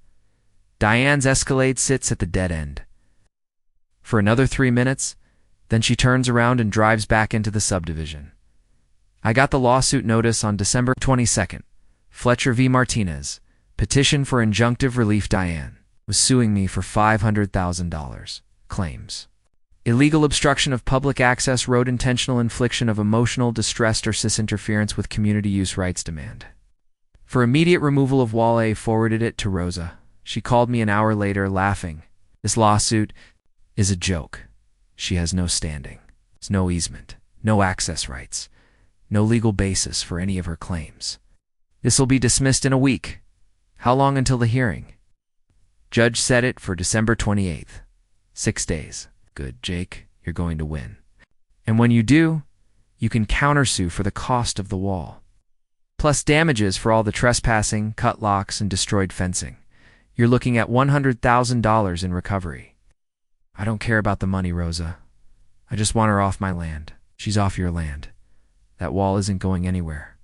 Diane's Escalade sits at the dead end. For another 3 minutes, then she turns around and drives back into the subdivision. I got the lawsuit notice on December 22nd. Fletcher v. Martinez. Petition for injunctive relief. Diane was suing me for $500,000. Claims. Illegal obstruction of public access road, intentional infliction of emotional distress or interference with community use rights demand. For immediate removal of wall. A forwarded it to Rosa. She called me an hour later, laughing. This lawsuit is a joke. She has no standing. There's no easement, no access rights, no legal basis for any of her claims. This will be dismissed in a week. How long until the hearing? Judge set it for December 28th. 6 days. Good, Jake. You're going to win. And when you do, you can countersue for the cost of the wall, plus damages for all the trespassing, cut locks, and destroyed fencing. You're looking at $100,000 in recovery. I don't care about the money, Rosa. I just want her off my land. She's off your land. That wall isn't going anywhere.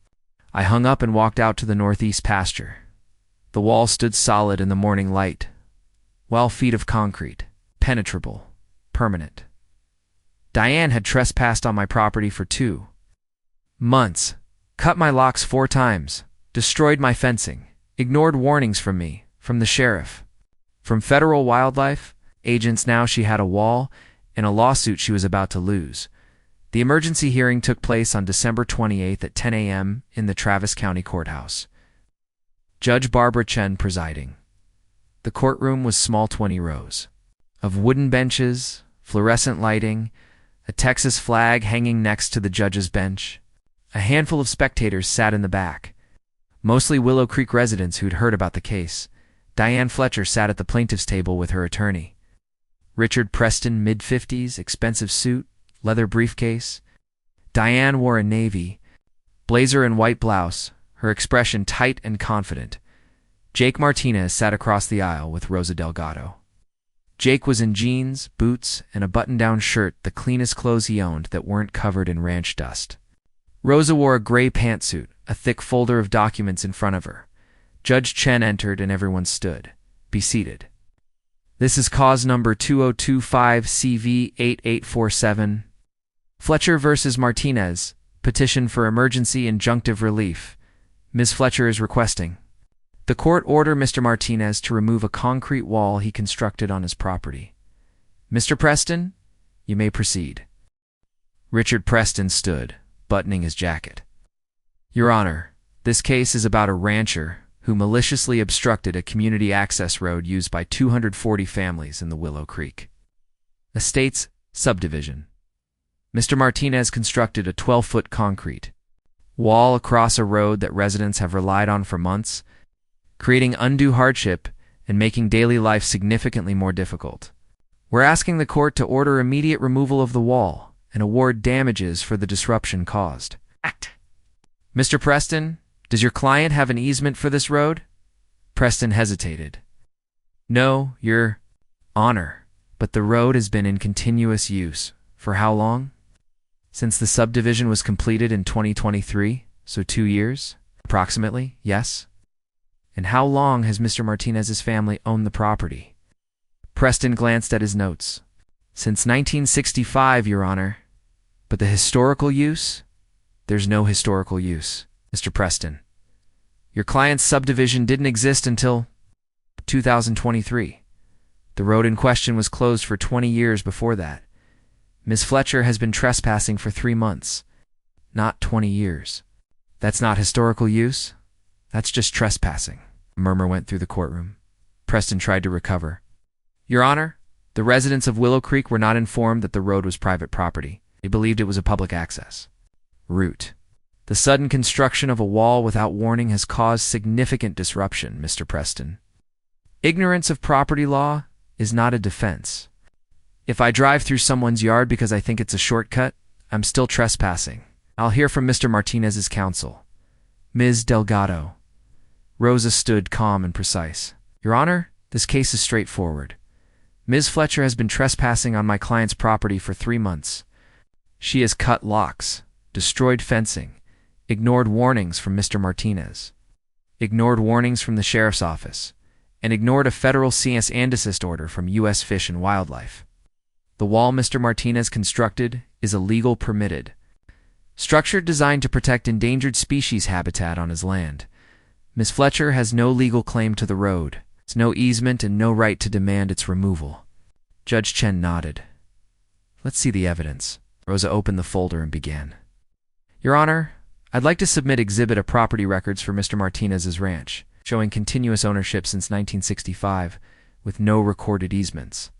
I hung up and walked out to the northeast pasture. The wall stood solid in the morning light. 12 feet of concrete. Penetrable. Permanent. Diane had trespassed on my property for 2 months. Cut my locks 4 times. Destroyed my fencing. Ignored warnings from me, from the sheriff, from federal wildlife agents. Now she had a wall and a lawsuit she was about to lose. The emergency hearing took place on December 28th at 10 a.m. in the Travis County Courthouse. Judge Barbara Chen presiding. The courtroom was small, 20 rows of wooden benches, fluorescent lighting, a Texas flag hanging next to the judge's bench. A handful of spectators sat in the back, mostly Willow Creek residents who'd heard about the case. Diane Fletcher sat at the plaintiff's table with her attorney. Richard Preston, mid-50s, expensive suit, leather briefcase. Diane wore a navy blazer and white blouse, her expression tight and confident. Jake Martinez sat across the aisle with Rosa Delgado. Jake was in jeans, boots, and a button-down shirt, the cleanest clothes he owned that weren't covered in ranch dust. Rosa wore a gray pantsuit, a thick folder of documents in front of her. Judge Chen entered and everyone stood. Be seated. This is cause number 2025 CV 8847. Fletcher versus Martinez. Petition for emergency injunctive relief. Ms. Fletcher is requesting the court order Mr. Martinez to remove a concrete wall he constructed on his property. Mr. Preston, you may proceed. Richard Preston stood, buttoning his jacket. Your Honor, this case is about a rancher who maliciously obstructed a community access road used by 240 families in the Willow Creek Estates subdivision. Mr. Martinez constructed a 12-foot concrete wall across a road that residents have relied on for months, creating undue hardship and making daily life significantly more difficult. We're asking the court to order immediate removal of the wall and award damages for the disruption caused. Act. Mr. Preston, does your client have an easement for this road? Preston hesitated. No, Your Honor, but the road has been in continuous use. For how long? Since the subdivision was completed in 2023, so 2 years? Approximately, yes. And how long has Mr. Martinez's family owned the property? Preston glanced at his notes. Since 1965, Your Honor. But the historical use? There's no historical use, Mr. Preston. Your client's subdivision didn't exist until 2023. The road in question was closed for 20 years before that. Ms. Fletcher has been trespassing for 3 months, not 20 years. That's not historical use? That's just trespassing. A murmur went through the courtroom. Preston tried to recover. Your Honor, the residents of Willow Creek were not informed that the road was private property. They believed it was a public access route. The sudden construction of a wall without warning has caused significant disruption, Mr. Preston. Ignorance of property law is not a defense. If I drive through someone's yard because I think it's a shortcut, I'm still trespassing. I'll hear from Mr. Martinez's counsel. Ms. Delgado. Rosa stood calm and precise. Your Honor, this case is straightforward. Ms. Fletcher has been trespassing on my client's property for 3 months. She has cut locks, destroyed fencing, ignored warnings from Mr. Martinez, ignored warnings from the sheriff's office, and ignored a federal cease and desist order from U.S. Fish and Wildlife. The wall Mr. Martinez constructed is illegal permitted, structure designed to protect endangered species habitat on his land. Ms. Fletcher has no legal claim to the road. It's no easement and no right to demand its removal. Judge Chen nodded. Let's see the evidence. Rosa opened the folder and began. Your Honor, I'd like to submit exhibit of property records for Mr. Martinez's ranch, showing continuous ownership since 1965, with no recorded easements.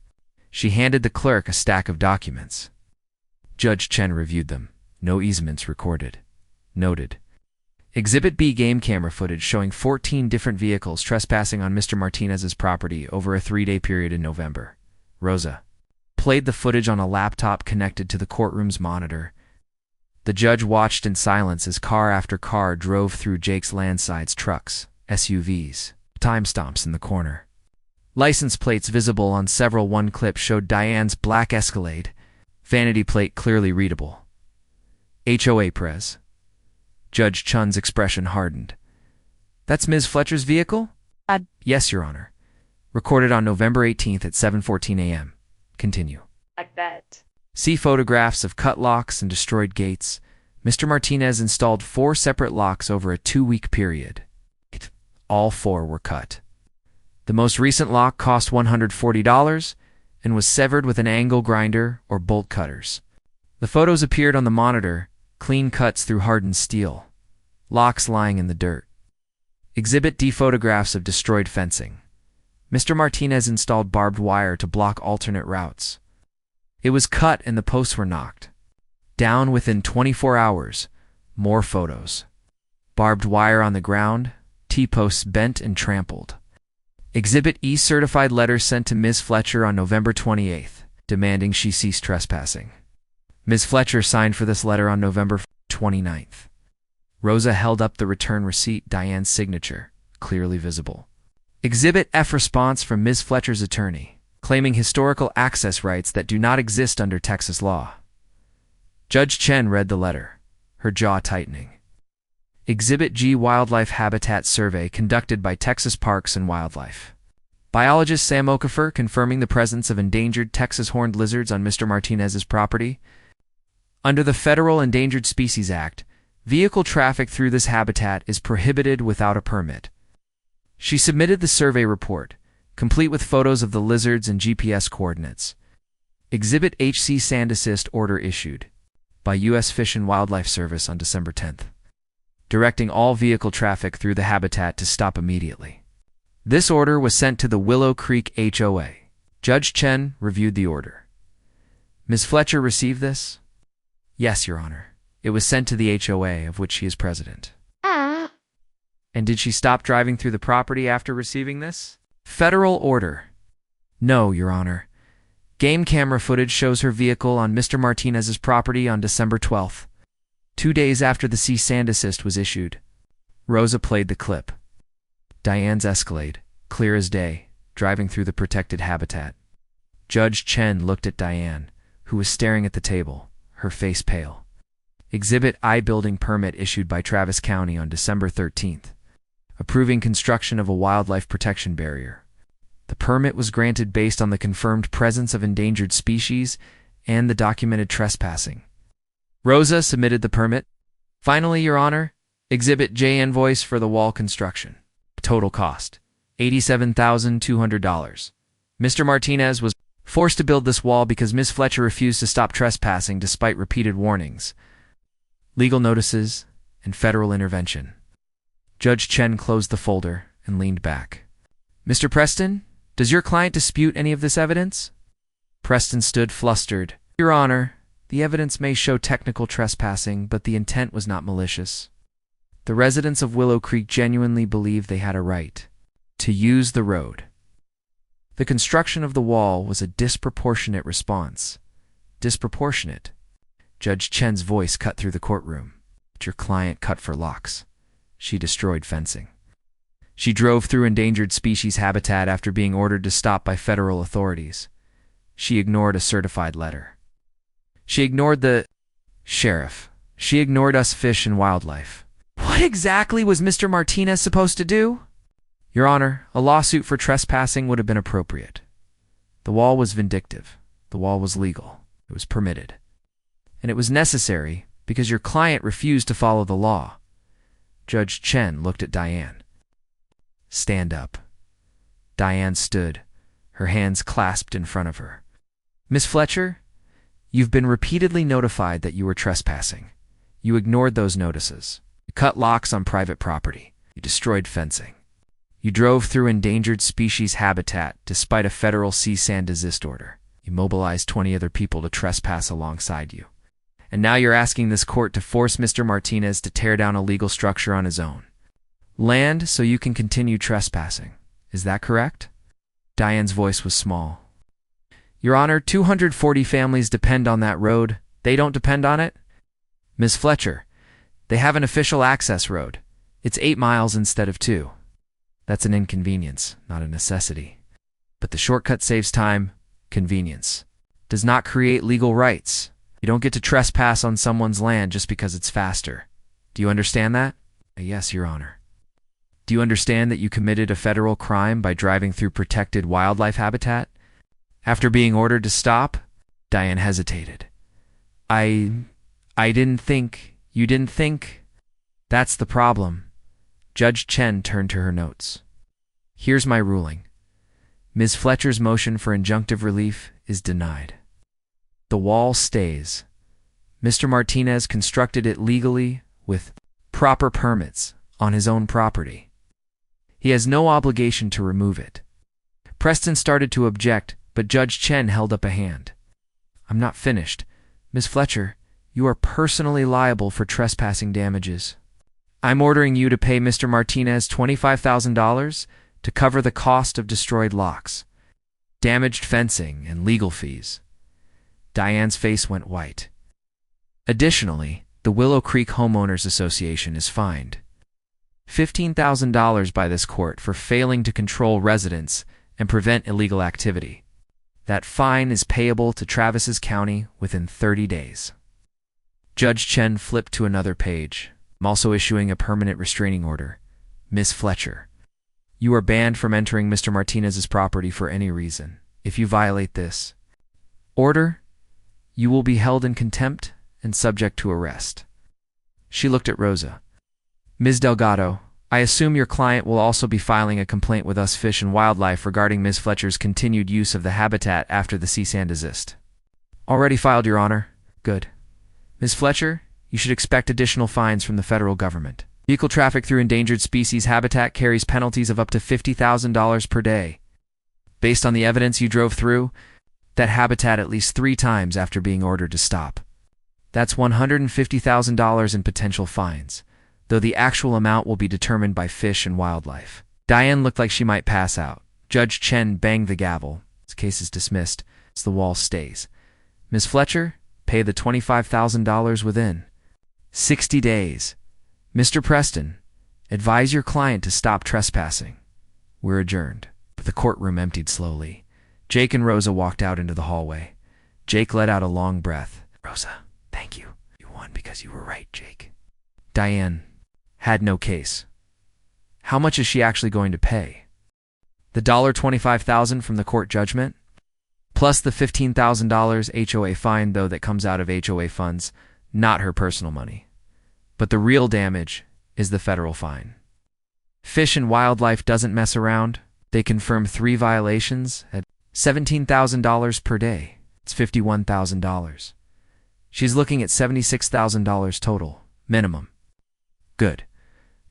She handed the clerk a stack of documents. Judge Chen reviewed them. No easements recorded. Noted. Exhibit B, game camera footage showing 14 different vehicles trespassing on Mr. Martinez's property over a 3-day period in November. Rosa played the footage on a laptop connected to the courtroom's monitor. The judge watched in silence as car after car drove through Jake's landside's trucks, SUVs, timestamps in the corner. License plates visible on several. One clip showed Diane's black Escalade, vanity plate clearly readable. HOA Pres. Judge Chun's expression hardened. That's Ms. Fletcher's vehicle? Yes, Your Honor. Recorded on November 18th at 7:14 a.m. Continue. Like that. See photographs of cut locks and destroyed gates. Mr. Martinez installed 4 separate locks over a 2-week period. All 4 were cut. The most recent lock cost $140 and was severed with an angle grinder or bolt cutters. The photos appeared on the monitor, clean cuts through hardened steel. Locks lying in the dirt. Exhibit D, photographs of destroyed fencing. Mr. Martinez installed barbed wire to block alternate routes. It was cut and the posts were knocked down within 24 hours. More photos. Barbed wire on the ground, T-posts bent and trampled. Exhibit E, certified letter sent to Ms. Fletcher on November 28th, demanding she cease trespassing. Ms. Fletcher signed for this letter on November 29th. Rosa held up the return receipt, Diane's signature, clearly visible. Exhibit F, response from Ms. Fletcher's attorney, claiming historical access rights that do not exist under Texas law. Judge Chen read the letter, her jaw tightening. Exhibit G, wildlife habitat survey conducted by Texas Parks and Wildlife. Biologist Sam Okafor confirming the presence of endangered Texas horned lizards on Mr. Martinez's property. Under the Federal Endangered Species Act, vehicle traffic through this habitat is prohibited without a permit. She submitted the survey report, complete with photos of the lizards and GPS coordinates. Exhibit HC, sand assist order issued by U.S. Fish and Wildlife Service on December 10th. directing all vehicle traffic through the habitat to stop immediately. This order was sent to the Willow Creek HOA. Judge Chen reviewed the order. Ms. Fletcher received this? Yes, Your Honor. It was sent to the HOA, of which she is president. And did she stop driving through the property after receiving this? Federal order. No, Your Honor. Game camera footage shows her vehicle on Mr. Martinez's property on December 12th, 2 days after the cease and desist was issued. Rosa played the clip. Diane's Escalade, clear as day, driving through the protected habitat. Judge Chen looked at Diane, who was staring at the table, her face pale. Exhibit I building permit issued by Travis County on December 13th, approving construction of a wildlife protection barrier. The permit was granted based on the confirmed presence of endangered species and the documented trespassing. Rosa submitted the permit. Finally, Your Honor, Exhibit J invoice for the wall construction. Total cost, $87,200. Mr. Martinez was forced to build this wall because Ms. Fletcher refused to stop trespassing despite repeated warnings, legal notices, and federal intervention. Judge Chen closed the folder and leaned back. Mr. Preston, does your client dispute any of this evidence? Preston stood flustered. Your Honor, the evidence may show technical trespassing, but the intent was not malicious. The residents of Willow Creek genuinely believed they had a right to use the road. The construction of the wall was a disproportionate response. Disproportionate. Judge Chen's voice cut through the courtroom. But your client cut for locks. She destroyed fencing. She drove through endangered species habitat after being ordered to stop by federal authorities. She ignored a certified letter. She ignored the sheriff. She ignored us fish and wildlife. What exactly was Mr. Martinez supposed to do? Your Honor, a lawsuit for trespassing would have been appropriate. The wall was vindictive. The wall was legal. It was permitted. And it was necessary because your client refused to follow the law. Judge Chen looked at Diane. Stand up. Diane stood, her hands clasped in front of her. Miss Fletcher, you've been repeatedly notified that you were trespassing. You ignored those notices. You cut locks on private property. You destroyed fencing. You drove through endangered species habitat despite a federal cease and desist order. You mobilized 20 other people to trespass alongside you. And now you're asking this court to force Mr. Martinez to tear down a legal structure on his own land so you can continue trespassing. Is that correct? Diane's voice was small. Your Honor, 240 families depend on that road. They don't depend on it? Ms. Fletcher, they have an official access road. It's 8 miles instead of 2. That's an inconvenience, not a necessity. But the shortcut saves time, convenience. Does not create legal rights. You don't get to trespass on someone's land just because it's faster. Do you understand that? Yes, Your Honor. Do you understand that you committed a federal crime by driving through protected wildlife habitat? After being ordered to stop? Diane hesitated. I didn't think. You didn't think? That's the problem. Judge Chen turned to her notes. Here's my ruling. Ms. Fletcher's motion for injunctive relief is denied. The wall stays. Mr. Martinez constructed it legally with proper permits on his own property. He has no obligation to remove it. Preston started to object, but Judge Chen held up a hand. I'm not finished. Ms. Fletcher, you are personally liable for trespassing damages. I'm ordering you to pay Mr. Martinez $25,000 to cover the cost of destroyed locks, damaged fencing, and legal fees. Diane's face went white. Additionally, the Willow Creek Homeowners Association is fined $15,000 by this court for failing to control residents and prevent illegal activity. That fine is payable to Travis County within 30 days. Judge Chen flipped to another page. I'm also issuing a permanent restraining order. Miss Fletcher, you are banned from entering Mr. Martinez's property for any reason. If you violate this order, you will be held in contempt and subject to arrest. She looked at Rosa. Ms. Delgado, I assume your client will also be filing a complaint with us Fish and Wildlife regarding Ms. Fletcher's continued use of the habitat after the cease and desist. Already filed, Your Honor. Good. Ms. Fletcher, you should expect additional fines from the federal government. Vehicle traffic through endangered species habitat carries penalties of up to $50,000 per day. Based on the evidence you drove through that habitat at least 3 times after being ordered to stop. That's $150,000 in potential fines, though the actual amount will be determined by Fish and Wildlife. Diane looked like she might pass out. Judge Chen banged the gavel. This case is dismissed, as the wall stays. Ms. Fletcher, pay the $25,000 within 60 days. Mr. Preston, advise your client to stop trespassing. We're adjourned. But the courtroom emptied slowly. Jake and Rosa walked out into the hallway. Jake let out a long breath. Rosa, thank you. You won because you were right, Jake. Diane had no case. How much is she actually going to pay? The $25,000 from the court judgment? Plus the $15,000 HOA fine, though, that comes out of HOA funds, not her personal money. But the real damage is the federal fine. Fish and Wildlife doesn't mess around. They confirm 3 violations at $17,000 per day. It's $51,000. She's looking at $76,000 total, minimum. Good.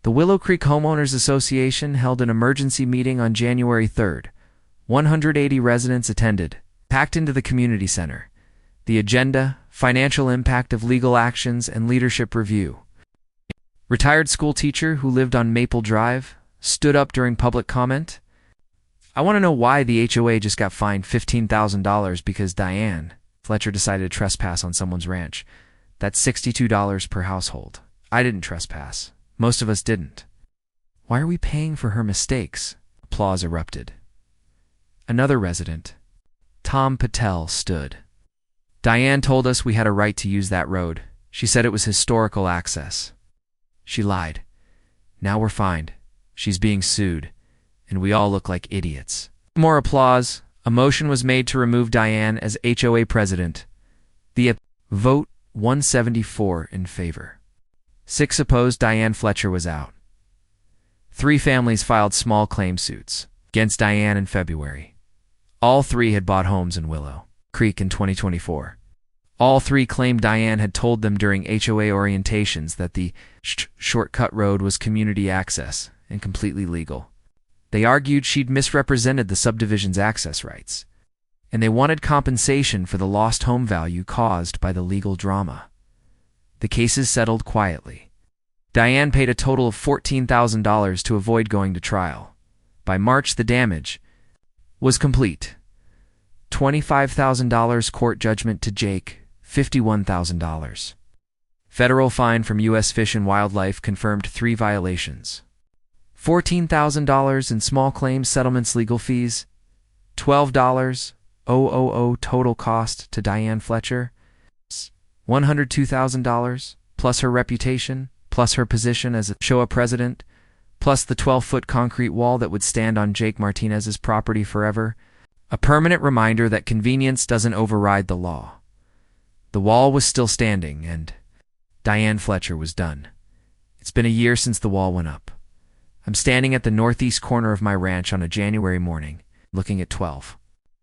The Willow Creek Homeowners Association held an emergency meeting on January 3rd. 180 residents attended, packed into the community center. The agenda, financial impact of legal actions, and leadership review. Retired school teacher who lived on Maple Drive stood up during public comment. I want to know why the HOA just got fined $15,000 because Diane Fletcher decided to trespass on someone's ranch. That's $62 per household. I didn't trespass. Most of us didn't. Why are we paying for her mistakes? Applause erupted. Another resident, Tom Patel, stood. Diane told us we had a right to use that road. She said it was historical access. She lied. Now we're fined. She's being sued. And we all look like idiots. More applause. A motion was made to remove Diane as HOA president. The vote 174 in favor. 6 opposed. Diane Fletcher was out. 3 families filed small claim suits against Diane in February. All 3 had bought homes in Willow Creek in 2024. All 3 claimed Diane had told them during HOA orientations that the shortcut road was community access and completely legal. They argued she'd misrepresented the subdivision's access rights, and they wanted compensation for the lost home value caused by the legal drama. The cases settled quietly. Diane paid a total of $14,000 to avoid going to trial. By March, the damage was complete. $25,000 court judgment to Jake, $51,000. Federal fine from U.S. Fish and Wildlife confirmed 3 violations. $14,000 in small claims settlements legal fees. $12,000 total cost to Diane Fletcher. $102,000 plus her reputation, plus her position as a HOA president, plus the 12-foot concrete wall that would stand on Jake Martinez's property forever. A permanent reminder that convenience doesn't override the law. The wall was still standing, and Diane Fletcher was done. It's been a year since the wall went up. I'm standing at the northeast corner of my ranch on a January morning, looking at 12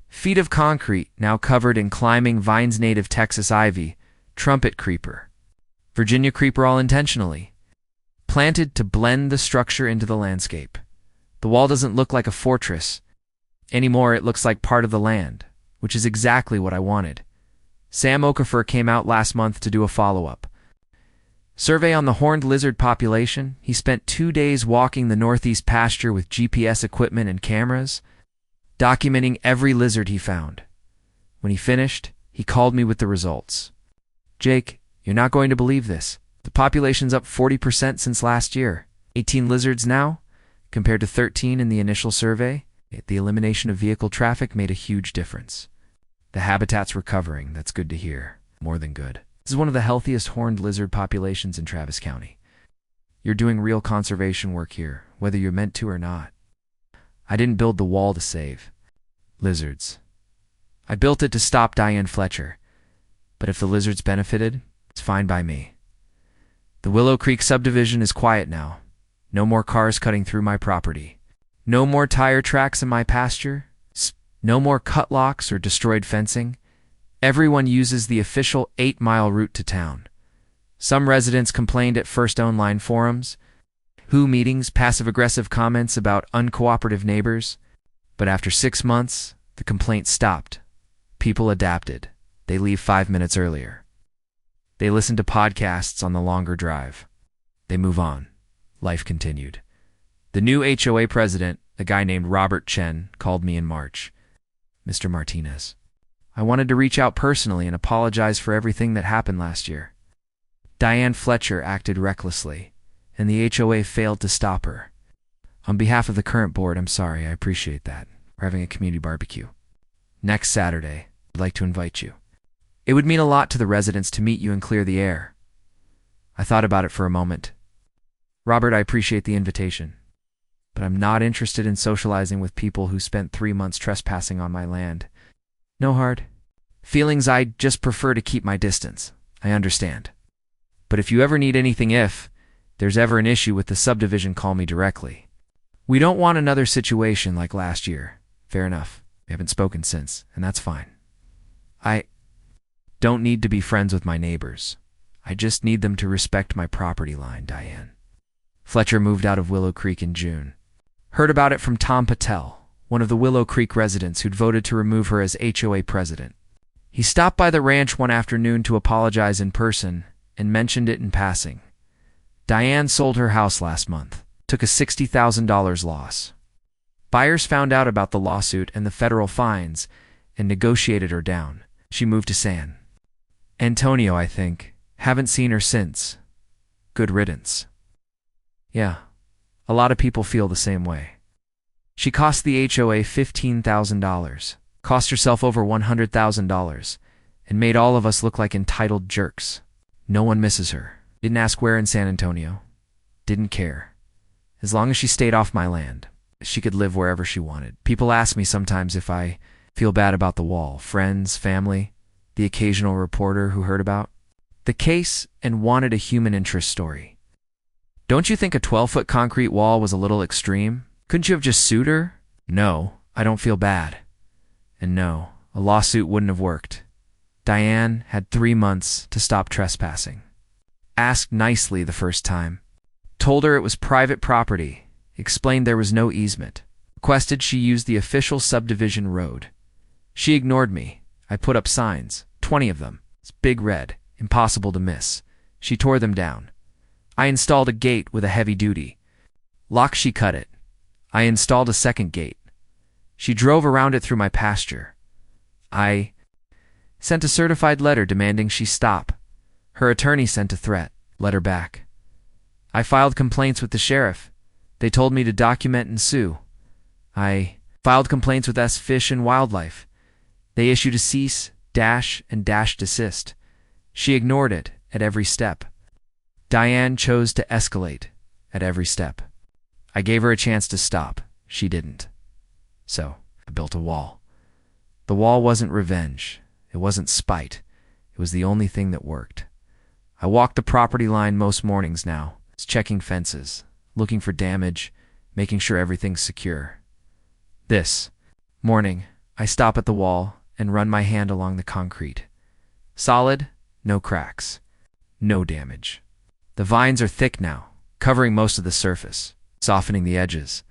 feet of concrete now covered in climbing vines, native Texas ivy, trumpet creeper, Virginia creeper, all intentionally planted to blend the structure into the landscape. The wall doesn't look like a fortress anymore. It looks like part of the land, which is exactly what I wanted. Sam Okafor came out last month to do a follow-up survey on the horned lizard population. He spent 2 days walking the northeast pasture with GPS equipment and cameras, documenting every lizard he found. When he finished, he called me with the results. Jake, you're not going to believe this. The population's up 40% since last year. 18 lizards now, compared to 13 in the initial survey. The elimination of vehicle traffic made a huge difference. The habitat's recovering. That's good to hear. More than good. This is one of the healthiest horned lizard populations in Travis County. You're doing real conservation work here, whether you're meant to or not. I didn't build the wall to save lizards. I built it to stop Diane Fletcher. But if the lizards benefited, it's fine by me. The Willow Creek subdivision is quiet now. No more cars cutting through my property. No more tire tracks in my pasture. No more cut locks or destroyed fencing. Everyone uses the official 8-mile route to town. Some residents complained at first online forums. HOA meetings, passive-aggressive comments about uncooperative neighbors. But after 6 months, the complaints stopped. People adapted. They leave 5 minutes earlier. They listen to podcasts on the longer drive. They move on. Life continued. The new HOA president, a guy named Robert Chen, called me in March. Mr. Martinez, I wanted to reach out personally and apologize for everything that happened last year. Diane Fletcher acted recklessly, and the HOA failed to stop her. On behalf of the current board, I'm sorry. I appreciate that. We're having a community barbecue. Next Saturday, I'd like to invite you. It would mean a lot to the residents to meet you and clear the air. I thought about it for a moment. Robert, I appreciate the invitation, but I'm not interested in socializing with people who spent 3 months trespassing on my land. No hard feelings. I'd just prefer to keep my distance. I understand. But if you ever need anything, if there's ever an issue with the subdivision, call me directly. We don't want another situation like last year. Fair enough. We haven't spoken since, and that's fine. I don't need to be friends with my neighbors. I just need them to respect my property line, Diane. Fletcher moved out of Willow Creek in June. Heard about it from Tom Patel, one of the Willow Creek residents who'd voted to remove her as HOA president. He stopped by the ranch one afternoon to apologize in person and mentioned it in passing. Diane sold her house last month, took a $60,000 loss. Buyers found out about the lawsuit and the federal fines and negotiated her down. She moved to San Antonio, I think. Haven't seen her since. Good riddance. Yeah, a lot of people feel the same way. She cost the HOA $15,000, cost herself over $100,000, and made all of us look like entitled jerks. No one misses her. Didn't ask where in San Antonio. Didn't care. As long as she stayed off my land, she could live wherever she wanted. People ask me sometimes if I feel bad about the wall. Friends, family, the occasional reporter who heard about the case and wanted a human interest story. Don't you think a 12-foot concrete wall was a little extreme? Couldn't you have just sued her? No, I don't feel bad. And no, a lawsuit wouldn't have worked. Diane had 3 months to stop trespassing. Asked nicely the first time. Told her it was private property. Explained there was no easement. Requested she use the official subdivision road. She ignored me. I put up signs, 20 of them. It's big red, impossible to miss. She tore them down. I installed a gate with a heavy duty lock. She cut it. I installed a second gate. She drove around it through my pasture. I sent a certified letter demanding she stop. Her attorney sent a threat. Letter back. I filed complaints with the sheriff. They told me to document and sue. I filed complaints with Fish and Wildlife. They issued a cease, dash, and dash desist. She ignored it at every step. Diane chose to escalate at every step. I gave her a chance to stop. She didn't. So I built a wall. The wall wasn't revenge. It wasn't spite. It was the only thing that worked. I walk the property line most mornings now. It's checking fences, looking for damage, making sure everything's secure. This morning, I stop at the wall and run my hand along the concrete. Solid, no cracks, no damage. The vines are thick now, covering most of the surface, softening the edges.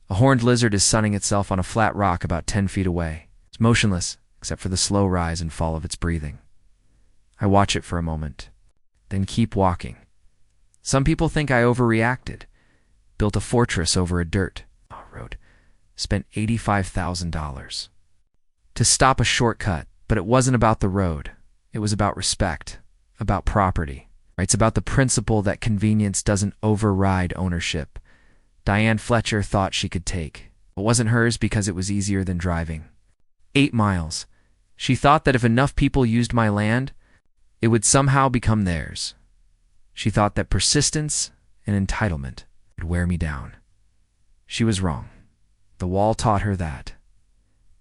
A horned lizard is sunning itself on a flat rock about 10 feet away. It's motionless, except for the slow rise and fall of its breathing. I watch it for a moment, then keep walking. Some people think I overreacted. Built a fortress over a dirt road. Spent $85,000 to stop a shortcut, but it wasn't about the road. It was about respect, about property. It's about the principle that convenience doesn't override ownership. Diane Fletcher thought she could take. It wasn't hers because it was easier than driving 8 miles. She thought that if enough people used my land, it would somehow become theirs. She thought that persistence and entitlement would wear me down. She was wrong. The wall taught her that.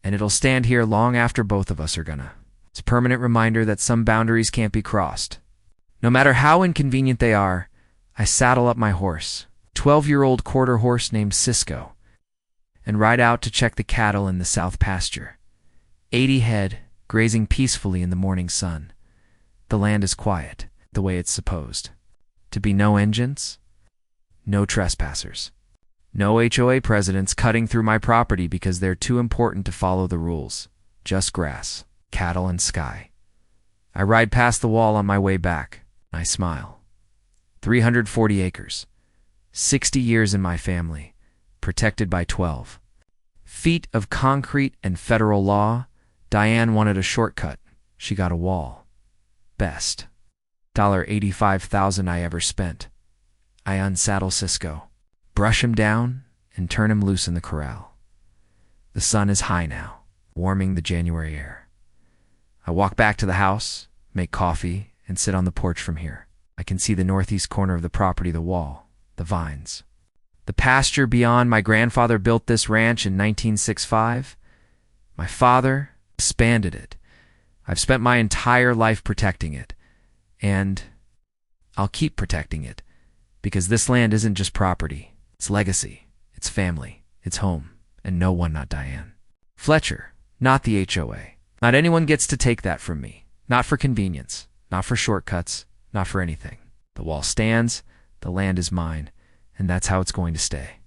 And it'll stand here long after both of us are gonna. It's a permanent reminder that some boundaries can't be crossed. No matter how inconvenient they are, I saddle up my horse, 12-year-old quarter horse named Cisco, and ride out to check the cattle in the south pasture. 80 head, grazing peacefully in the morning sun. The land is quiet, the way it's supposed. To be no engines, No trespassers. No HOA presidents cutting through my property because they're too important to follow the rules. Just grass, cattle, and sky. I ride past the wall on my way back. I smile. 340 acres. 60 years in my family. Protected by 12 feet of concrete and federal law. Diane wanted a shortcut. She got a wall. Best. $85,000 I ever spent. I unsaddle Cisco, brush him down, and turn him loose in the corral. The sun is high now, warming the January air. I walk back to the house, make coffee, and sit on the porch from here. I can see the northeast corner of the property, the wall, the vines. The pasture beyond. My grandfather built this ranch in 1965. My father expanded it. I've spent my entire life protecting it. And I'll keep protecting it. Because this land isn't just property. It's legacy. It's family. It's home. And no one, not Diane. Fletcher, not the HOA. Not anyone gets to take that from me. Not for convenience. Not for shortcuts. Not for anything. The wall stands. The land is mine. And that's how it's going to stay.